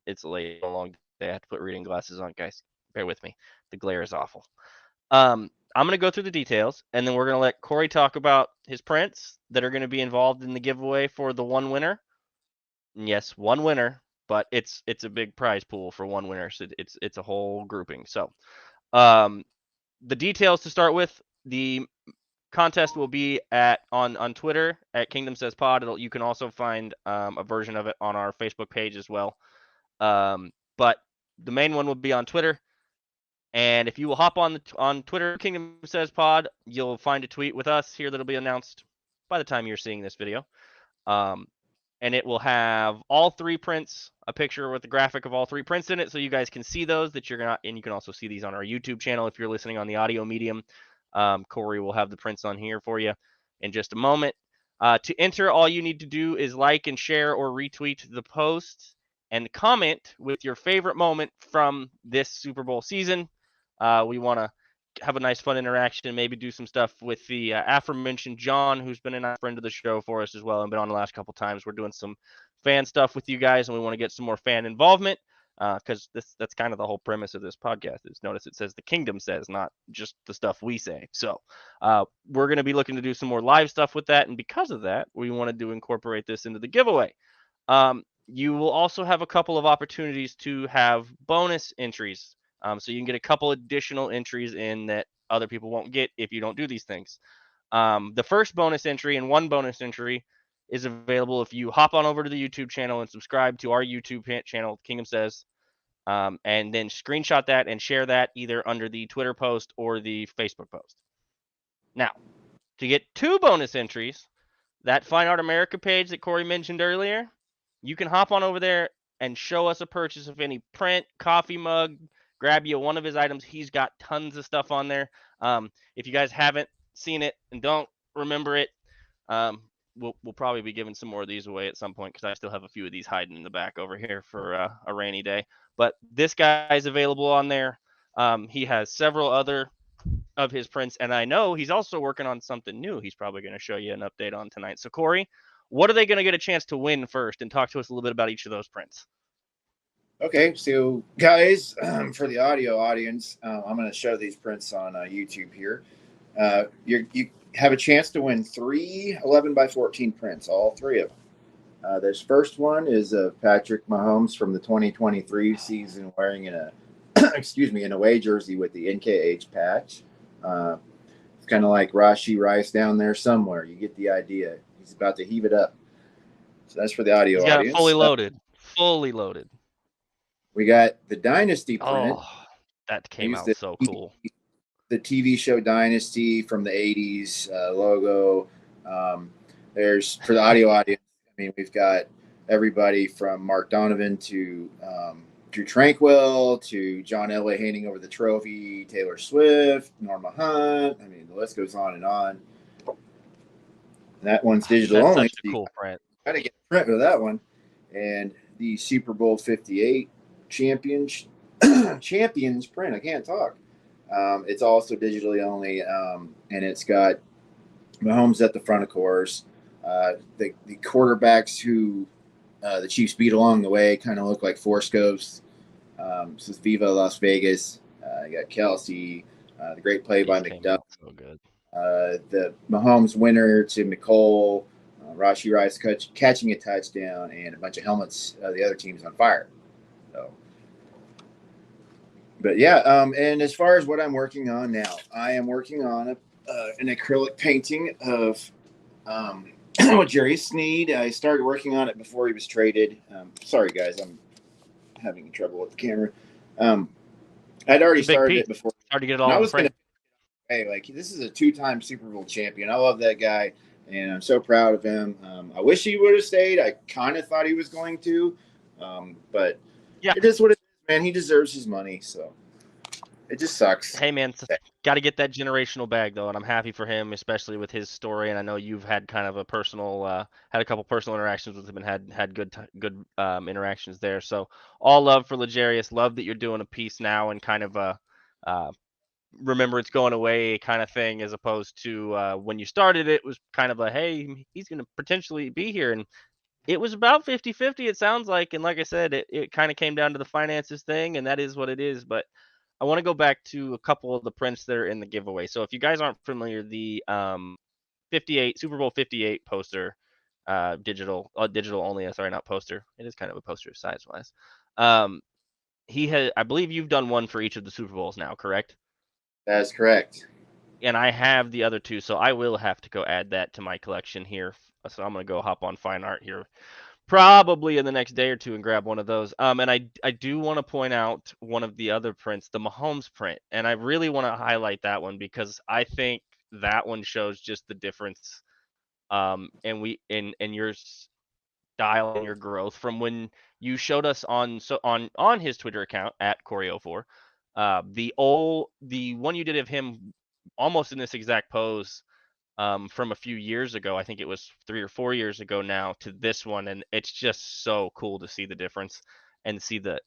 it's late, a long day. I have to put reading glasses on, guys. Bear with me. The glare is awful. I'm going to go through the details, and then we're going to let Corey talk about his prints that are going to be involved in the giveaway for the one winner. And yes, one winner, but it's a big prize pool for one winner, so it's a whole grouping. So, the details to start with, the contest will be on Twitter at kingdomsayspod. You can also find a version of it on our Facebook page as well. But the main one will be on Twitter. And if you will hop on Twitter, Kingdom Says Pod, you'll find a tweet with us here that'll be announced by the time you're seeing this video. And it will have all three prints, a picture with a graphic of all three prints in it, so you guys can see those that you're gonna. And you can also see these on our YouTube channel if you're listening on the audio medium. Corey will have the prints on here for you in just a moment. To enter, all you need to do is like and share or retweet the post and comment with your favorite moment from this Super Bowl season. We want to have a nice, fun interaction, maybe do some stuff with the aforementioned John, who's been a nice friend of the show for us as well and been on the last couple times. We're doing some fan stuff with you guys, and we want to get some more fan involvement because that's kind of the whole premise of this podcast. Is notice it says the kingdom says, not just the stuff we say. So we're going to be looking to do some more live stuff with that, and because of that, we wanted to incorporate this into the giveaway. You will also have a couple of opportunities to have bonus entries. So you can get a couple additional entries in that other people won't get if you don't do these things. The first bonus entry and one bonus entry is available if you hop on over to the YouTube channel and subscribe to our YouTube channel, Kingdom Says, and then screenshot that and share that either under the Twitter post or the Facebook post. Now, to get two bonus entries, that Fine Art America page that Corey mentioned earlier, you can hop on over there and show us a purchase of any print, coffee mug, grab you one of his items. He's got tons of stuff on there. If you guys haven't seen it and don't remember it, we'll probably be giving some more of these away at some point because I still have a few of these hiding in the back over here for a rainy day. But this guy's available on there. He has several other of his prints, and I know he's also working on something new he's probably going to show you an update on tonight. So Corey, what are they going to get a chance to win first, and talk to us a little bit about each of those prints? Okay, so guys, for the audio audience, I'm going to show these prints on YouTube here. You have a chance to win 3 11x14 prints, all 3 of them. This first one is of Patrick Mahomes from the 2023 season wearing in a an away jersey with the NKH patch. It's kind of like Rashee Rice down there somewhere. You get the idea. He's about to heave it up. So that's for the audio He's got audience. It fully loaded. Fully loaded. We got the Dynasty print. Oh, that came out so cool. The TV show Dynasty from the 80s logo. There's, for the audio audience, I mean, we've got everybody from Mark Donovan to Drew Tranquil to John Elway handing over the trophy, Taylor Swift, Norma Hunt. I mean, the list goes on and on. That one's digital That's only. Such a cool print. Got to get a print of that one. And the Super Bowl 58 champions print. I can't talk. It's also digitally only, and it's got Mahomes at the front, of course. The quarterbacks who the Chiefs beat along the way kind of look like Force Ghosts. This is Viva Las Vegas. You got Kelsey, the great play by McDuff. So good. The Mahomes winner to Nicole, Rashee Rice catching a touchdown, and a bunch of helmets. The other team's on fire. So, but yeah, and as far as what I'm working on now, I am working on an acrylic painting of L'Jarius Sneed. I started working on it before he was traded. Sorry, guys, I'm having trouble with the camera. I'd already started it before. Hard to get it all in frame. Hey, like, this is a 2-time Super Bowl champion. I love that guy, and I'm so proud of him. I wish he would have stayed. I kind of thought he was going to, but yeah, it is what it is, man. He deserves his money, so it just sucks. Hey, man, got to get that generational bag, though, and I'm happy for him, especially with his story. And I know you've had kind of a personal, had a couple personal interactions with him and had good interactions there. So all love for L'Jarius. Love that you're doing a piece now and kind of a remember it's going away kind of thing, as opposed to when you started it was kind of a, hey, he's going to potentially be here, and It was about 50-50, it sounds like, and like I said, it kind of came down to the finances thing, and that is what it is. But I want to go back to a couple of the prints that are in the giveaway. So if you guys aren't familiar, the 58 Super Bowl 58 poster, digital only. Sorry, not poster. It is kind of a poster size wise. I believe you've done one for each of the Super Bowls now, correct? That's correct. And I have the other two, so I will have to go add that to my collection here. So I'm gonna go hop on Fine Art here, probably in the next day or two, and grab one of those. And I do want to point out one of the other prints, the Mahomes print, and I really want to highlight that one because I think that one shows just the difference. And your style and your growth from when you showed us on his Twitter account at Corey04. The one you did of him almost in this exact pose from a few years ago. I think it was 3 or 4 years ago now to this one, and it's just so cool to see the difference and see the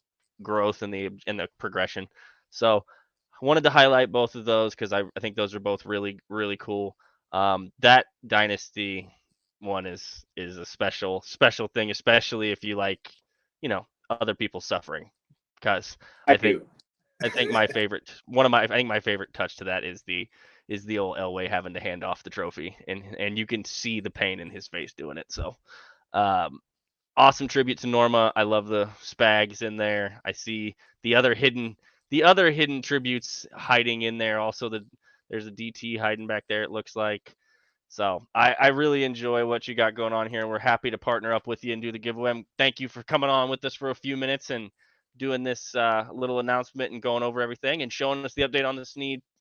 growth and the progression. So I wanted to highlight both of those because I think those are both really, really cool. That Dynasty one is a special thing, especially if you like, other people suffering. Because I think my favorite touch to that is the old Elway having to hand off the trophy, and you can see the pain in his face doing it. So awesome tribute to Norma. I love the Spags in there. I see the other hidden tributes hiding in there. Also, there's a DT hiding back there, it looks like. So I really enjoy what you got going on here, and we're happy to partner up with you and do the giveaway. Thank you for coming on with us for a few minutes and doing this little announcement and going over everything and showing us the update on the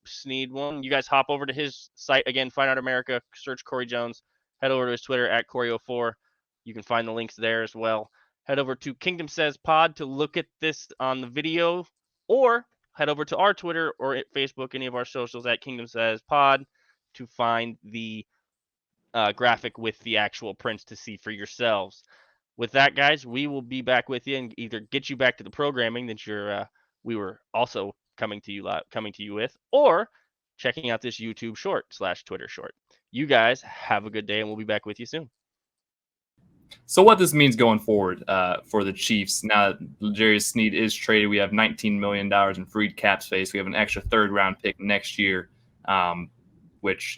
Sneed one. You guys hop over to his site again, Fine Art America, search Corey Jones, head over to his Twitter at Corey04. You can find the links there as well. Head over to Kingdom Says Pod to look at this on the video, or head over to our Twitter or at Facebook, any of our socials at Kingdom Says Pod to find the graphic with the actual prints to see for yourselves. With that, guys, we will be back with you and either get you back to the programming that we were also coming to you with, or checking out this YouTube short / Twitter short. You guys have a good day, and we'll be back with you soon. So what this means going forward for the Chiefs, now that L'Jarius Sneed is traded, we have $19 million in freed cap space. We have an extra third-round pick next year, which,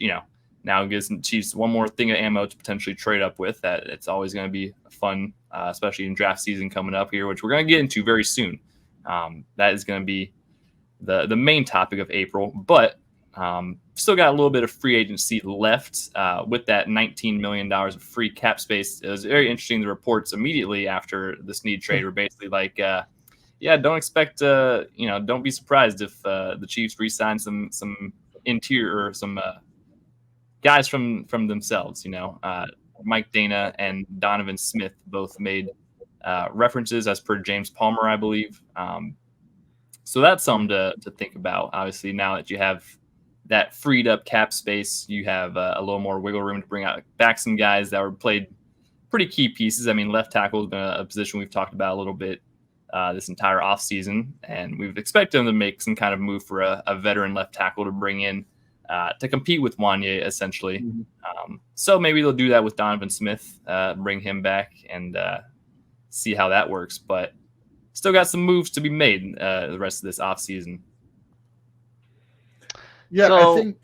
now gives the Chiefs one more thing of ammo to potentially trade up with. That it's always going to be fun, especially in draft season coming up here, which we're going to get into very soon. That is going to be the main topic of April, but still got a little bit of free agency left with that $19 million of free cap space. It was very interesting. The reports immediately after the Sneed trade were basically like, don't expect, don't be surprised if the Chiefs re-sign some interior or some guys from themselves. Mike Dana and Donovan Smith both made references as per James Palmer, I believe. So that's something to think about. Obviously, now that you have that freed up cap space, you have a little more wiggle room to bring back some guys that were played pretty key pieces. I mean, left tackle has been a position we've talked about a little bit this entire offseason, and we've expected them to make some kind of move for a veteran left tackle to bring in to compete with Wanye, essentially. Mm-hmm. So maybe they'll do that with Donovan Smith, bring him back and see how that works. But still got some moves to be made the rest of this offseason. Yeah, so, I think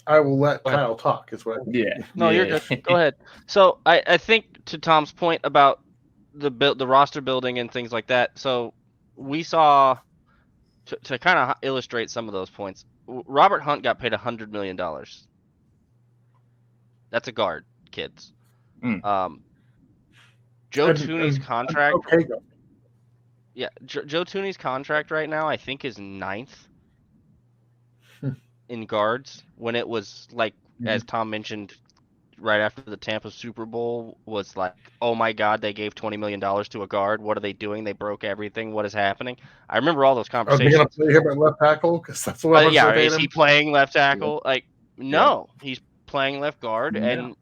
I will let Kyle talk. Is what. You're good. Go ahead. So I think to Tom's point about the roster building and things like that. So we saw to kind of illustrate some of those points. Robert Hunt got paid $100 million. That's a guard, kids. Joe Thuney's contract. Okay. Yeah, Joe Thuney's contract right now, I think, is 9th in guards. When it was like, as Tom mentioned, right after the Tampa Super Bowl, was like, oh my God, they gave $20 million to a guard. What are they doing? They broke everything. What is happening? I remember all those conversations. Are they going to play him at left tackle? Because that's what is he playing left tackle? Yeah. Like, no, he's playing left guard, and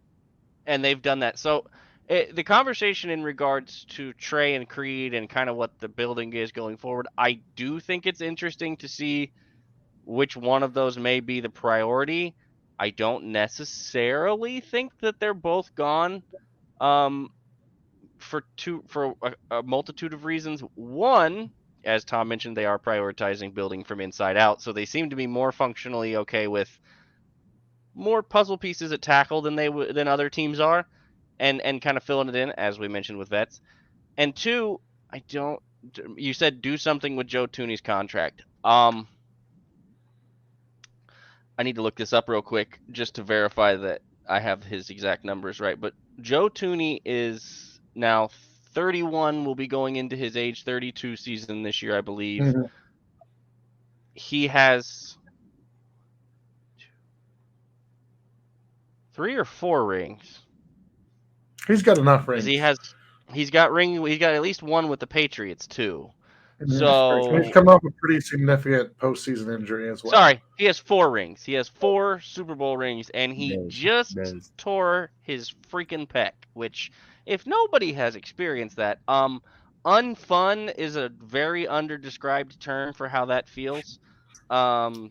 they've done that. So the conversation in regards to Trey and Creed and kind of what the building is going forward, I do think it's interesting to see which one of those may be the priority. I don't necessarily think that they're both gone. for a multitude of reasons. One, as Tom mentioned, they are prioritizing building from inside out, so they seem to be more functionally okay with more puzzle pieces at tackle than other teams are, and kind of filling it in, as we mentioned with vets. And two, you said do something with Joe Tooney's contract. I need to look this up real quick just to verify that I have his exact numbers right. But Joe Tooney is now 31, will be going into his age 32 season this year, I believe. Mm-hmm. He has 3 or 4 rings. He's got enough rings. He's got at least one with the Patriots too. Mm-hmm. So he's come up with a pretty significant postseason injury as well. Sorry, he has 4 rings. He has 4 Super Bowl rings, and he just tore his freaking pec. Which, if nobody has experienced that, unfun is a very underdescribed term for how that feels. I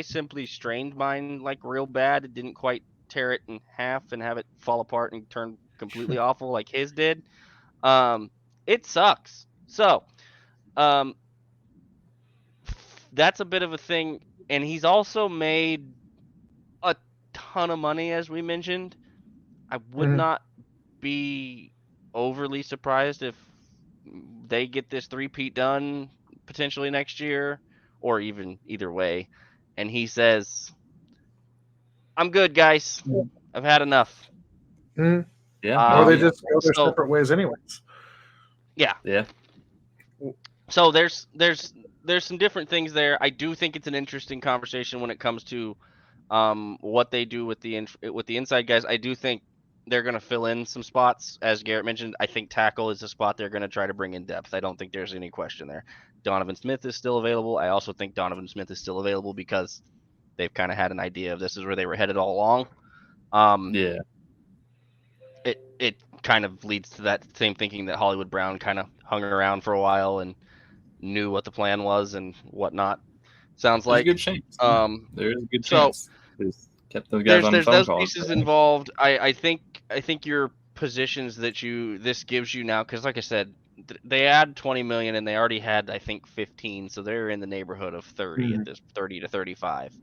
simply strained mine like real bad. It didn't quite tear it in half and have it fall apart and turn completely awful like his did. It sucks. So, that's a bit of a thing, and he's also made a ton of money, as we mentioned. I would not be overly surprised if they get this 3-peat done potentially next year, or even either way, and he says, I'm good, guys. I've had enough. Mm-hmm. Yeah. Or they just go their separate ways anyways. Yeah. Yeah. So there's some different things there. I do think it's an interesting conversation when it comes to what they do with the inside guys. I do think they're going to fill in some spots, as Garrett mentioned. I think tackle is a spot they're going to try to bring in depth. I don't think there's any question there. Donovan Smith is still available. I also think Donovan Smith is still available because they've kind of had an idea of this is where they were headed all along. Yeah. It kind of leads to that same thinking that Hollywood Brown kind of hung around for a while and knew what the plan was and whatnot. Sounds like there's a good chance. There's a good chance. Kept those guys on the phone those calls. pieces involved. I think your positions that this gives you now, because like I said, they add 20 million and they already had, I think, 15, so they're in the neighborhood of 30 at this 30 to 35.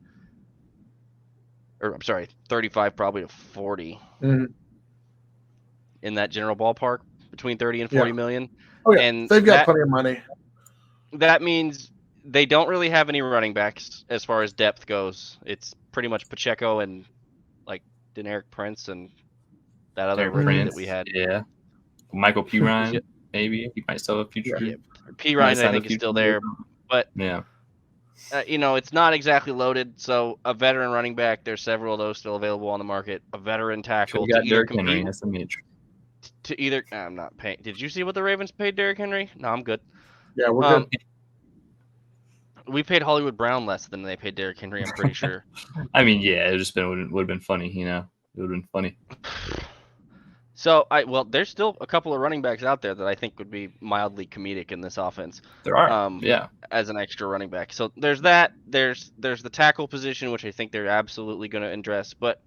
Or I'm sorry, 35 probably to 40. In that general ballpark, between 30 and 40 million. Oh yeah, and they've got plenty of money. That means they don't really have any running backs as far as depth goes. It's pretty much Pacheco and like Deneric Prince and that other rookie that we had. Yeah, Michael P. Ryan, maybe he might still have a future. Yeah. P. Ryan, I think, is still there, but yeah, it's not exactly loaded. So a veteran running back, there's several of those still available on the market. A veteran tackle to either compete. To either, I'm not paying. Did you see what the Ravens paid Derrick Henry? No, I'm good. Yeah, we're good. We paid Hollywood Brown less than they paid Derrick Henry, I'm pretty sure. I mean, yeah, it would have been funny, It would have been funny. So there's still a couple of running backs out there that I think would be mildly comedic in this offense. There are, as an extra running back. So there's that. There's the tackle position, which I think they're absolutely going to address. But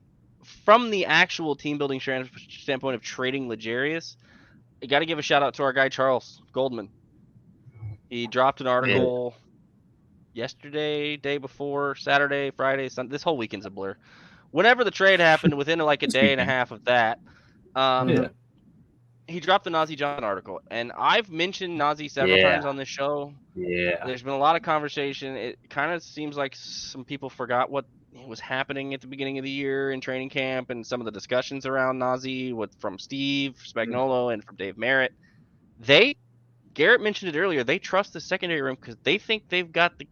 from the actual team building standpoint of trading L'Jarius, you got to give a shout out to our guy Charles Goldman. He dropped an article yesterday, day before, Saturday, Friday, Sunday. This whole weekend's a blur. Whenever the trade happened, within like a day and a half of that, he dropped the Najee Johnson article. And I've mentioned Najee several times on this show. Yeah. There's been a lot of conversation. It kind of seems like some people forgot what was happening at the beginning of the year in training camp and some of the discussions around Najee from Steve Spagnuolo and from Dave Merritt. Garrett mentioned it earlier. They trust the secondary room because they think they've got the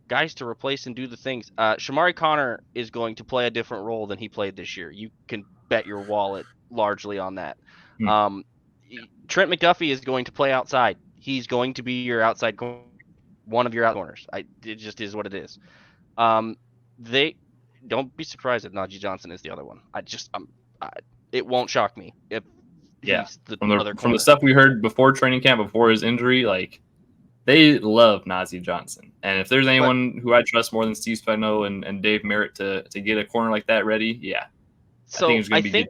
guys to replace and do the things. Shamari Connor is going to play a different role than he played this year. You can bet your wallet largely on that. Trent McDuffie is going to play outside. He's going to be your outside corner, one of your out corners. It just is what it is. They don't be surprised if Najee Johnson is the other one. It won't shock me if he's the other corner. From the stuff we heard before training camp, before his injury, like they love Najee Johnson. And if there's anyone who I trust more than Steve Spagnuolo and Dave Merritt to get a corner like that ready, So I think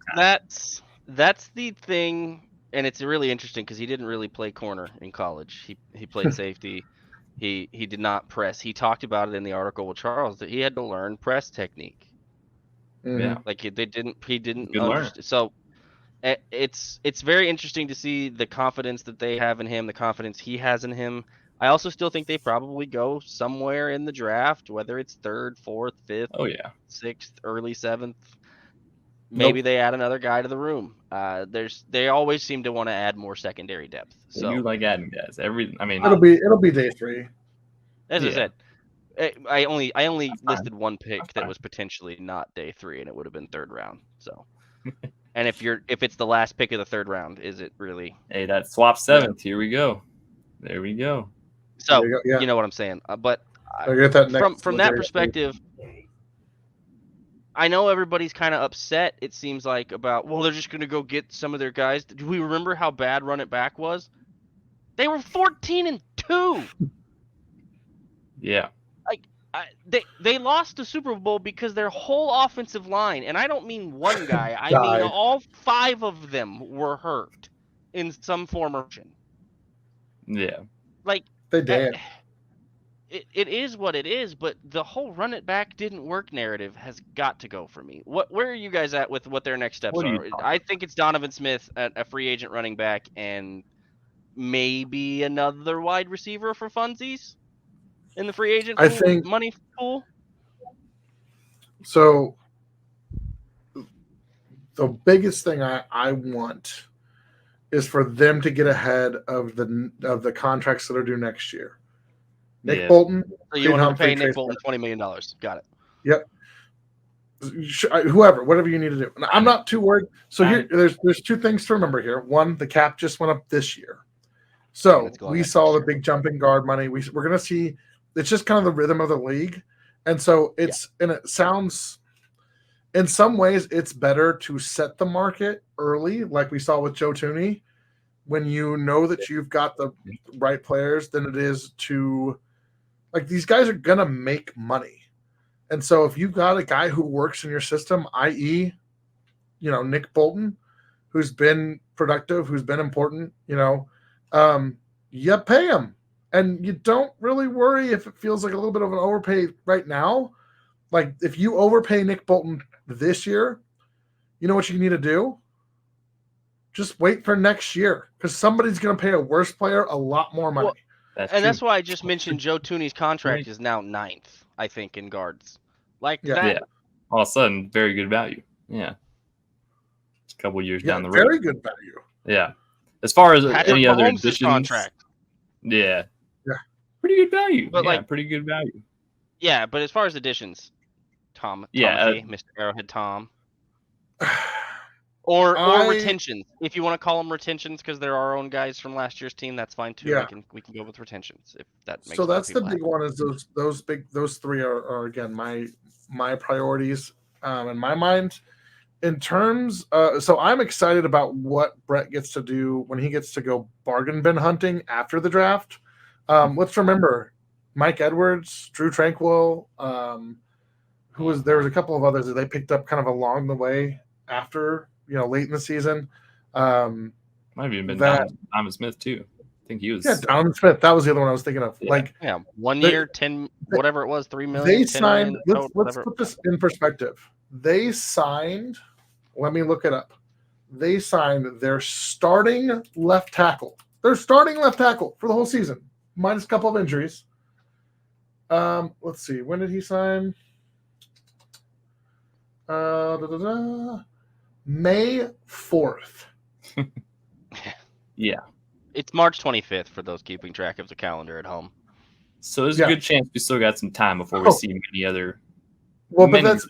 That's the thing, and it's really interesting because he didn't really play corner in college. He played safety. He did not press. He talked about it in the article with Charles that he had to learn press technique. Yeah. Like he didn't Good learner. understand. So it's very interesting to see the confidence that they have in him, the confidence he has in him. I also still think they probably go somewhere in the draft, whether it's third, fourth, fifth, Oh yeah. sixth, early seventh. Maybe they add another guy to the room. They always seem to want to add more secondary depth. They do So like adding guys. It'll be day 3. as I Yeah. said, I only That's fine. listed one pick That's that fine. was potentially not day 3, and it would have been third round. So, and if it's the last pick of the third round, is it really? Hey, that swap 7th. Here we go. There we go. So There you go, yeah. you know what I'm saying. But I get that next from that perspective, I know everybody's kind of upset. It seems like about they're just going to go get some of their guys. Do we remember how bad Run It Back was? They were 14-2. Yeah. Like they lost the Super Bowl because their whole offensive line, and I don't mean one guy. I mean all 5 of them were hurt in some form or fashion. Yeah. Like they did. It is what it is, but the whole Run It Back didn't work narrative has got to go for me. Where are you guys at with what their next steps What are you are? talking I think it's Donovan Smith, a free agent running back, and maybe another wide receiver for funsies in the free agent I think money pool. So the biggest thing I want is for them to get ahead of the contracts that are due next year. Nick Bolton. So you want to pay Nick Bolton $20 million. Got it. Yep. Whoever, whatever you need to do. I'm not too worried. So here, there's 2 things to remember here. One, the cap just went up this year. So we saw the big jump in guard money. We're going to see, it's just kind of the rhythm of the league. And so and it sounds, in some ways, it's better to set the market early, like we saw with Joe Tooney, when you know that you've got the right players, than it is to, like, these guys are going to make money. And so if you've got a guy who works in your system, i.e., Nick Bolton, who's been productive, who's been important, you pay him. And you don't really worry if it feels like a little bit of an overpay right now. Like, if you overpay Nick Bolton this year, you know what you need to do? Just wait for next year, because somebody's going to pay a worse player a lot more money. That's why I just mentioned Joe Tooney's contract is now 9th, I think, in guards. Like that. Yeah. All of a sudden, very good value. Yeah. It's a couple years down the road. Very good value. Yeah. As far as Patrick any other Mahomes' additions, contract. Yeah. Yeah. Pretty good value. But pretty good value. Yeah, but as far as additions, Mr. Arrowhead Tom. Or retentions. If you want to call them retentions, because they're our own guys from last year's team, that's fine too. Yeah. We can go with retentions if that makes sense. So that's the big one. Is those 3 are again my priorities in my mind. In terms, so I'm excited about what Brett gets to do when he gets to go bargain bin hunting after the draft. Let's remember Mike Edwards, Drew Tranquil, there was a couple of others that they picked up kind of along the way after, late in the season. Might have even been Donovan Smith too. I think he was. Yeah, Donovan Smith. That was the other one I was thinking of. Yeah. 1 year, 10, whatever it was, 3 million. They signed. Let's put this in perspective. They signed. Let me look it up. They signed their starting left tackle. Their starting left tackle for the whole season, minus a couple of injuries. Let's see. When did he sign? May 4th. Yeah. It's March 25th for those keeping track of the calendar at home. So there's a good chance we still got some time before we see many other. Well, but that's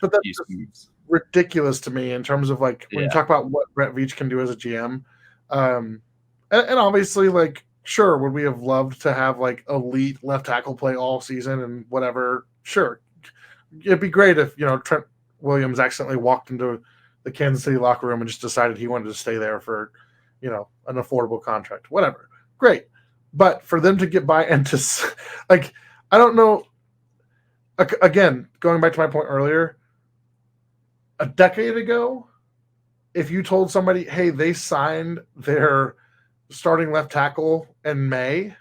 ridiculous to me in terms of when you talk about what Brett Veach can do as a GM. And obviously, sure, would we have loved to have elite left tackle play all season and whatever? Sure. It'd be great if, Trent Williams accidentally walked into the Kansas City locker room and just decided he wanted to stay there for, an affordable contract, whatever. Great. But for them to get by and to I don't know. Again, going back to my point earlier, a decade ago, if you told somebody, hey, they signed their starting left tackle in May,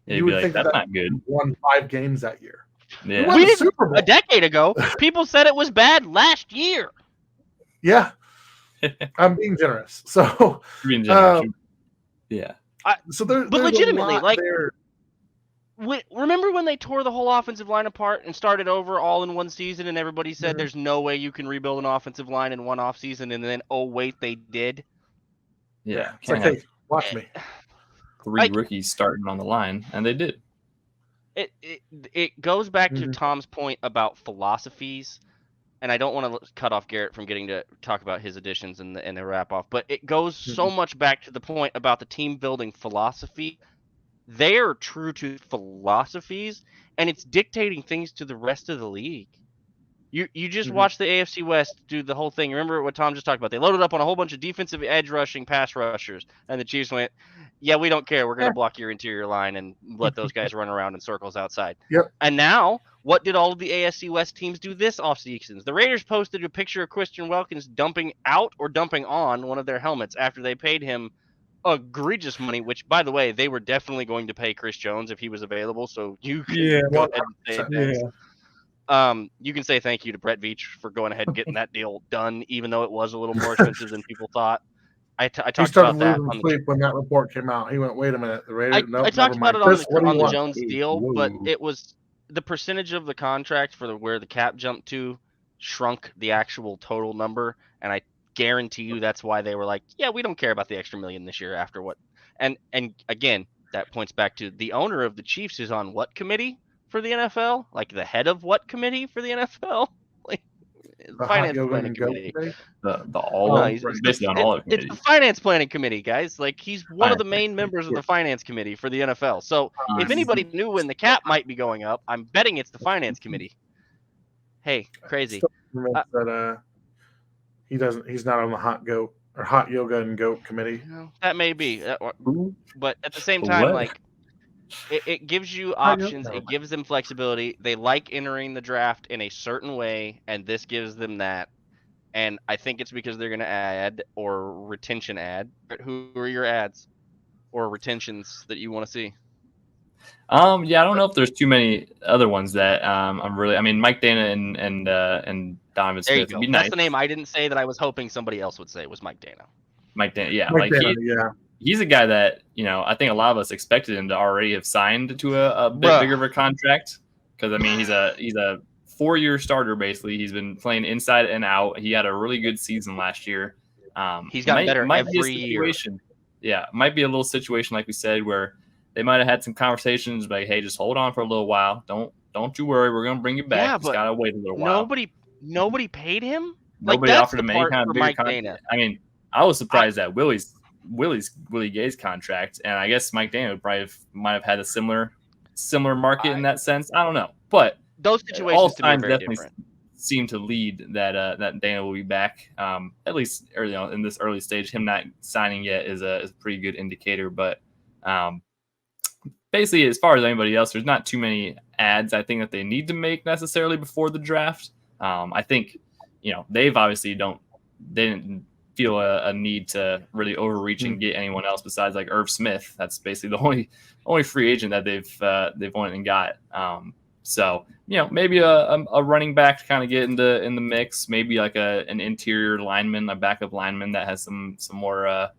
you would think that's not good. Won 5 games that year. Yeah. We didn't, Super Bowl a decade ago. People said it was bad last year. Yeah. I'm being generous. So being generous. Yeah. So but legitimately, like, remember when they tore the whole offensive line apart and started over all in one season, and everybody said there's no way you can rebuild an offensive line in one off season, and then wait, they did. Yeah. It's like, hey, watch me. 3 rookies starting on the line, and they did. It goes back to Tom's point about philosophies, and I don't want to cut off Garrett from getting to talk about his additions and the wrap off, but it goes so much back to the point about the team building philosophy. They are true to philosophies, and it's dictating things to the rest of the league. You just watch the AFC West do the whole thing. Remember what Tom just talked about? They loaded up on a whole bunch of defensive edge rushing pass rushers, and the Chiefs went, yeah, we don't care. We're going to block your interior line and let those guys run around in circles outside. Yep. And now, what did all of the AFC West teams do this offseason? The Raiders posted a picture of Christian Wilkins dumping out or dumping on one of their helmets after they paid him egregious money, which, by the way, they were definitely going to pay Chris Jones if he was available, so you can go ahead and say thanks. You can say thank you to Brett Veach for going ahead and getting that deal done, even though it was a little more expensive than people thought. I talked about that on the when that report came out. He went, "Wait a minute, the Raiders." I talked about it on the Jones deal, but it was the percentage of the contract for where the cap jumped to shrunk the actual total number, and I guarantee you that's why they were like, "Yeah, we don't care about the extra $1 million this year." After what, and again, that points back to the owner of the Chiefs is on what committee for the NFL? Like the head of what committee for the NFL? Like the finance planning committee. Basically on all of it's the finance planning committee, guys. Like he's one of the main members of the finance committee for the NFL. So if anybody knew when the cap might be going up, I'm betting it's the finance committee. Hey, crazy. That he's not on the hot yoga and goat committee. That may be, but at the same time, like. It gives you options. It gives them flexibility. They like entering the draft in a certain way, and this gives them that. And I think it's because they're going to add or retention add. But who are your ads or retentions that you want to see? I don't know if there's too many other ones that I'm really. I mean, Mike Dana and Donovan Smith would be nice. That's the name I didn't say that I was hoping somebody else would say was Mike Dana. Mike Dana, yeah, he's a guy that, I think a lot of us expected him to already have signed to a bit bigger of a contract. Because, I mean, he's a 4-year starter, basically. He's been playing inside and out. He had a really good season last year. He's gotten better every year. Yeah, might be a little situation, like we said, where they might have had some conversations like, hey, just hold on for a little while. Don't you worry. We're going to bring you back. Yeah, just got to wait a little while. Nobody paid him? Nobody offered him any kind of bigger contract. Dana. I mean, I was surprised at Willie Gay's contract, and I guess Mike Dana might have had a similar market in that sense. I don't know, but those situations all to me are very definitely different. Seem to lead that Dana will be back. At least early in this early stage, him not signing yet is a pretty good indicator. But basically, as far as anybody else, there's not too many ads I think that they need to make necessarily before the draft. I think they've obviously didn't feel a need to really overreach and get anyone else besides like Irv Smith. That's basically the only free agent that they've went and got. So maybe a running back to kind of get in the mix. Maybe like an interior lineman, a backup lineman that has some more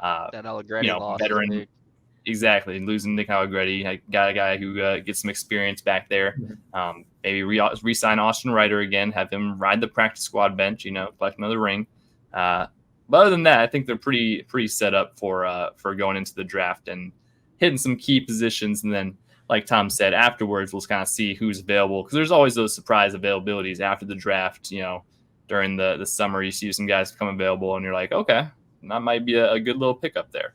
that Allegretti lost veteran. Exactly, losing Nick Allegretti. I got a guy who gets some experience back there. Maybe re-sign Austin Ryder again, have him ride the practice squad bench. Collect another ring. But other than that, I think they're pretty set up for going into the draft and hitting some key positions. And then, like Tom said, afterwards we'll kind of see who's available, because there's always those surprise availabilities after the draft. During the summer, you see some guys become available, and you're like, okay, that might be a good little pickup there.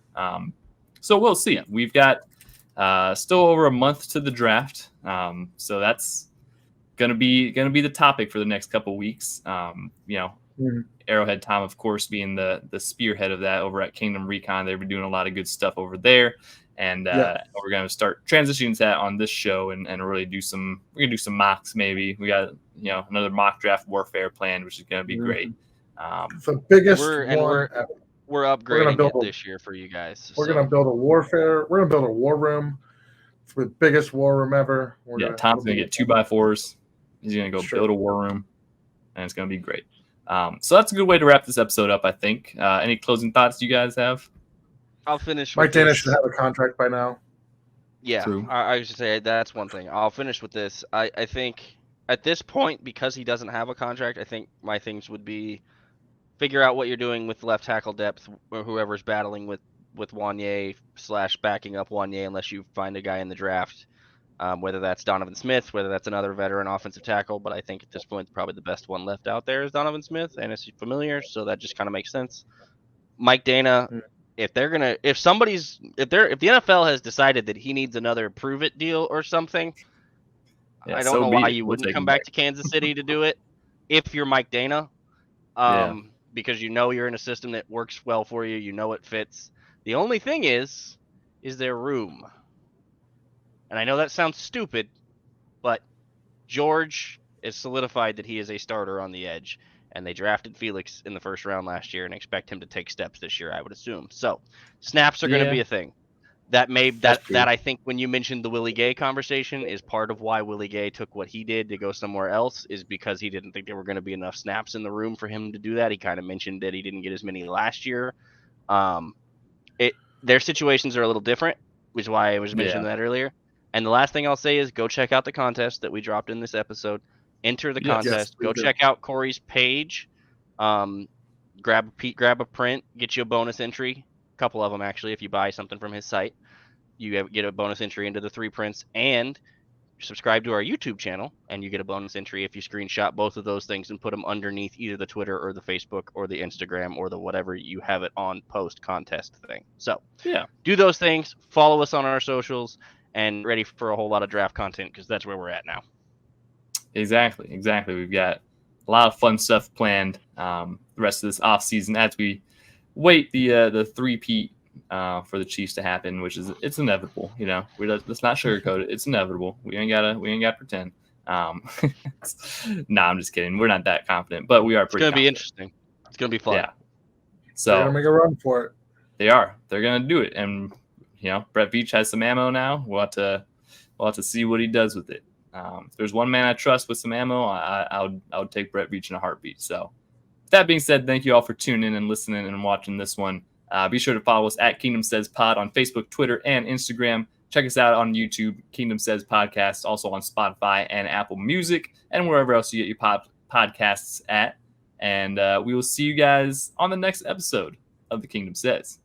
So we'll see. We've got still over a month to the draft, so that's gonna be the topic for the next couple weeks. Arrowhead Tom, of course, being the spearhead of that over at Kingdom Recon. They've been doing a lot of good stuff over there, and we're going to start transitioning to that on this show and really do some mocks. Maybe we got another mock draft warfare planned, which is going to be great. The biggest We're one. upgrading it this year for you guys. We're gonna build a warfare. We're gonna build a war room. It's the biggest war room ever. Tom's gonna get 2x4s. He's gonna go build a war room, and it's gonna be great. So that's a good way to wrap this episode up, I think. Any closing thoughts you guys have? I'll finish. Mike Dana should have a contract by now. Yeah, I should say that's one thing. I'll finish with this. I think at this point, because he doesn't have a contract, I think my things would be figure out what you're doing with left tackle depth, or whoever's battling with Wanye / backing up Wanye, unless you find a guy in the draft, whether that's Donovan Smith, whether that's another veteran offensive tackle. But I think at this point, probably the best one left out there is Donovan Smith, and it's familiar, so that just kind of makes sense. Mike Dana. If the NFL has decided that he needs another prove it deal or something, I don't know why you wouldn't come back to Kansas City to do it if you're Mike Dana, because you're in a system that works well for you, it fits. The only thing is there room? And I know that sounds stupid, but George is solidified that he is a starter on the edge. And they drafted Felix in the first round last year and expect him to take steps this year, I would assume. So snaps are going to be a thing. That I think when you mentioned the Willie Gay conversation is part of why Willie Gay took what he did to go somewhere else, is because he didn't think there were going to be enough snaps in the room for him to do that. He kind of mentioned that he didn't get as many last year. Their situations are a little different, which is why I was mentioning that earlier. And the last thing I'll say is go check out the contest that we dropped in this episode. Enter the contest. Go check out Corey's page. Grab a print. Get you a bonus entry. A couple of them, actually, if you buy something from his site. You get a bonus entry into the 3 prints. And subscribe to our YouTube channel, and you get a bonus entry if you screenshot both of those things and put them underneath either the Twitter or the Facebook or the Instagram or the whatever you have it on post contest thing. So do those things. Follow us on our socials, and ready for a whole lot of draft content, because that's where we're at now. Exactly. We've got a lot of fun stuff planned the rest of this off season as we wait the three-peat for the Chiefs to happen, which it's inevitable. Let's not sugarcoat it. It's inevitable. We ain't gotta pretend. I'm just kidding. We're not that confident, but we are pretty. It's gonna be interesting. It's gonna be fun. Yeah. So they're gonna make a run for it. They are. They're gonna do it, and Brett Veach has some ammo now. We'll have to see what he does with it. If there's one man I trust with some ammo, I would take Brett Veach in a heartbeat. So with that being said, thank you all for tuning in and listening and watching this one. Be sure to follow us at Kingdom Says Pod on Facebook, Twitter, and Instagram. Check us out on YouTube, Kingdom Says Podcast, also on Spotify and Apple Music, and wherever else you get your podcasts at. And we will see you guys on the next episode of the Kingdom Says.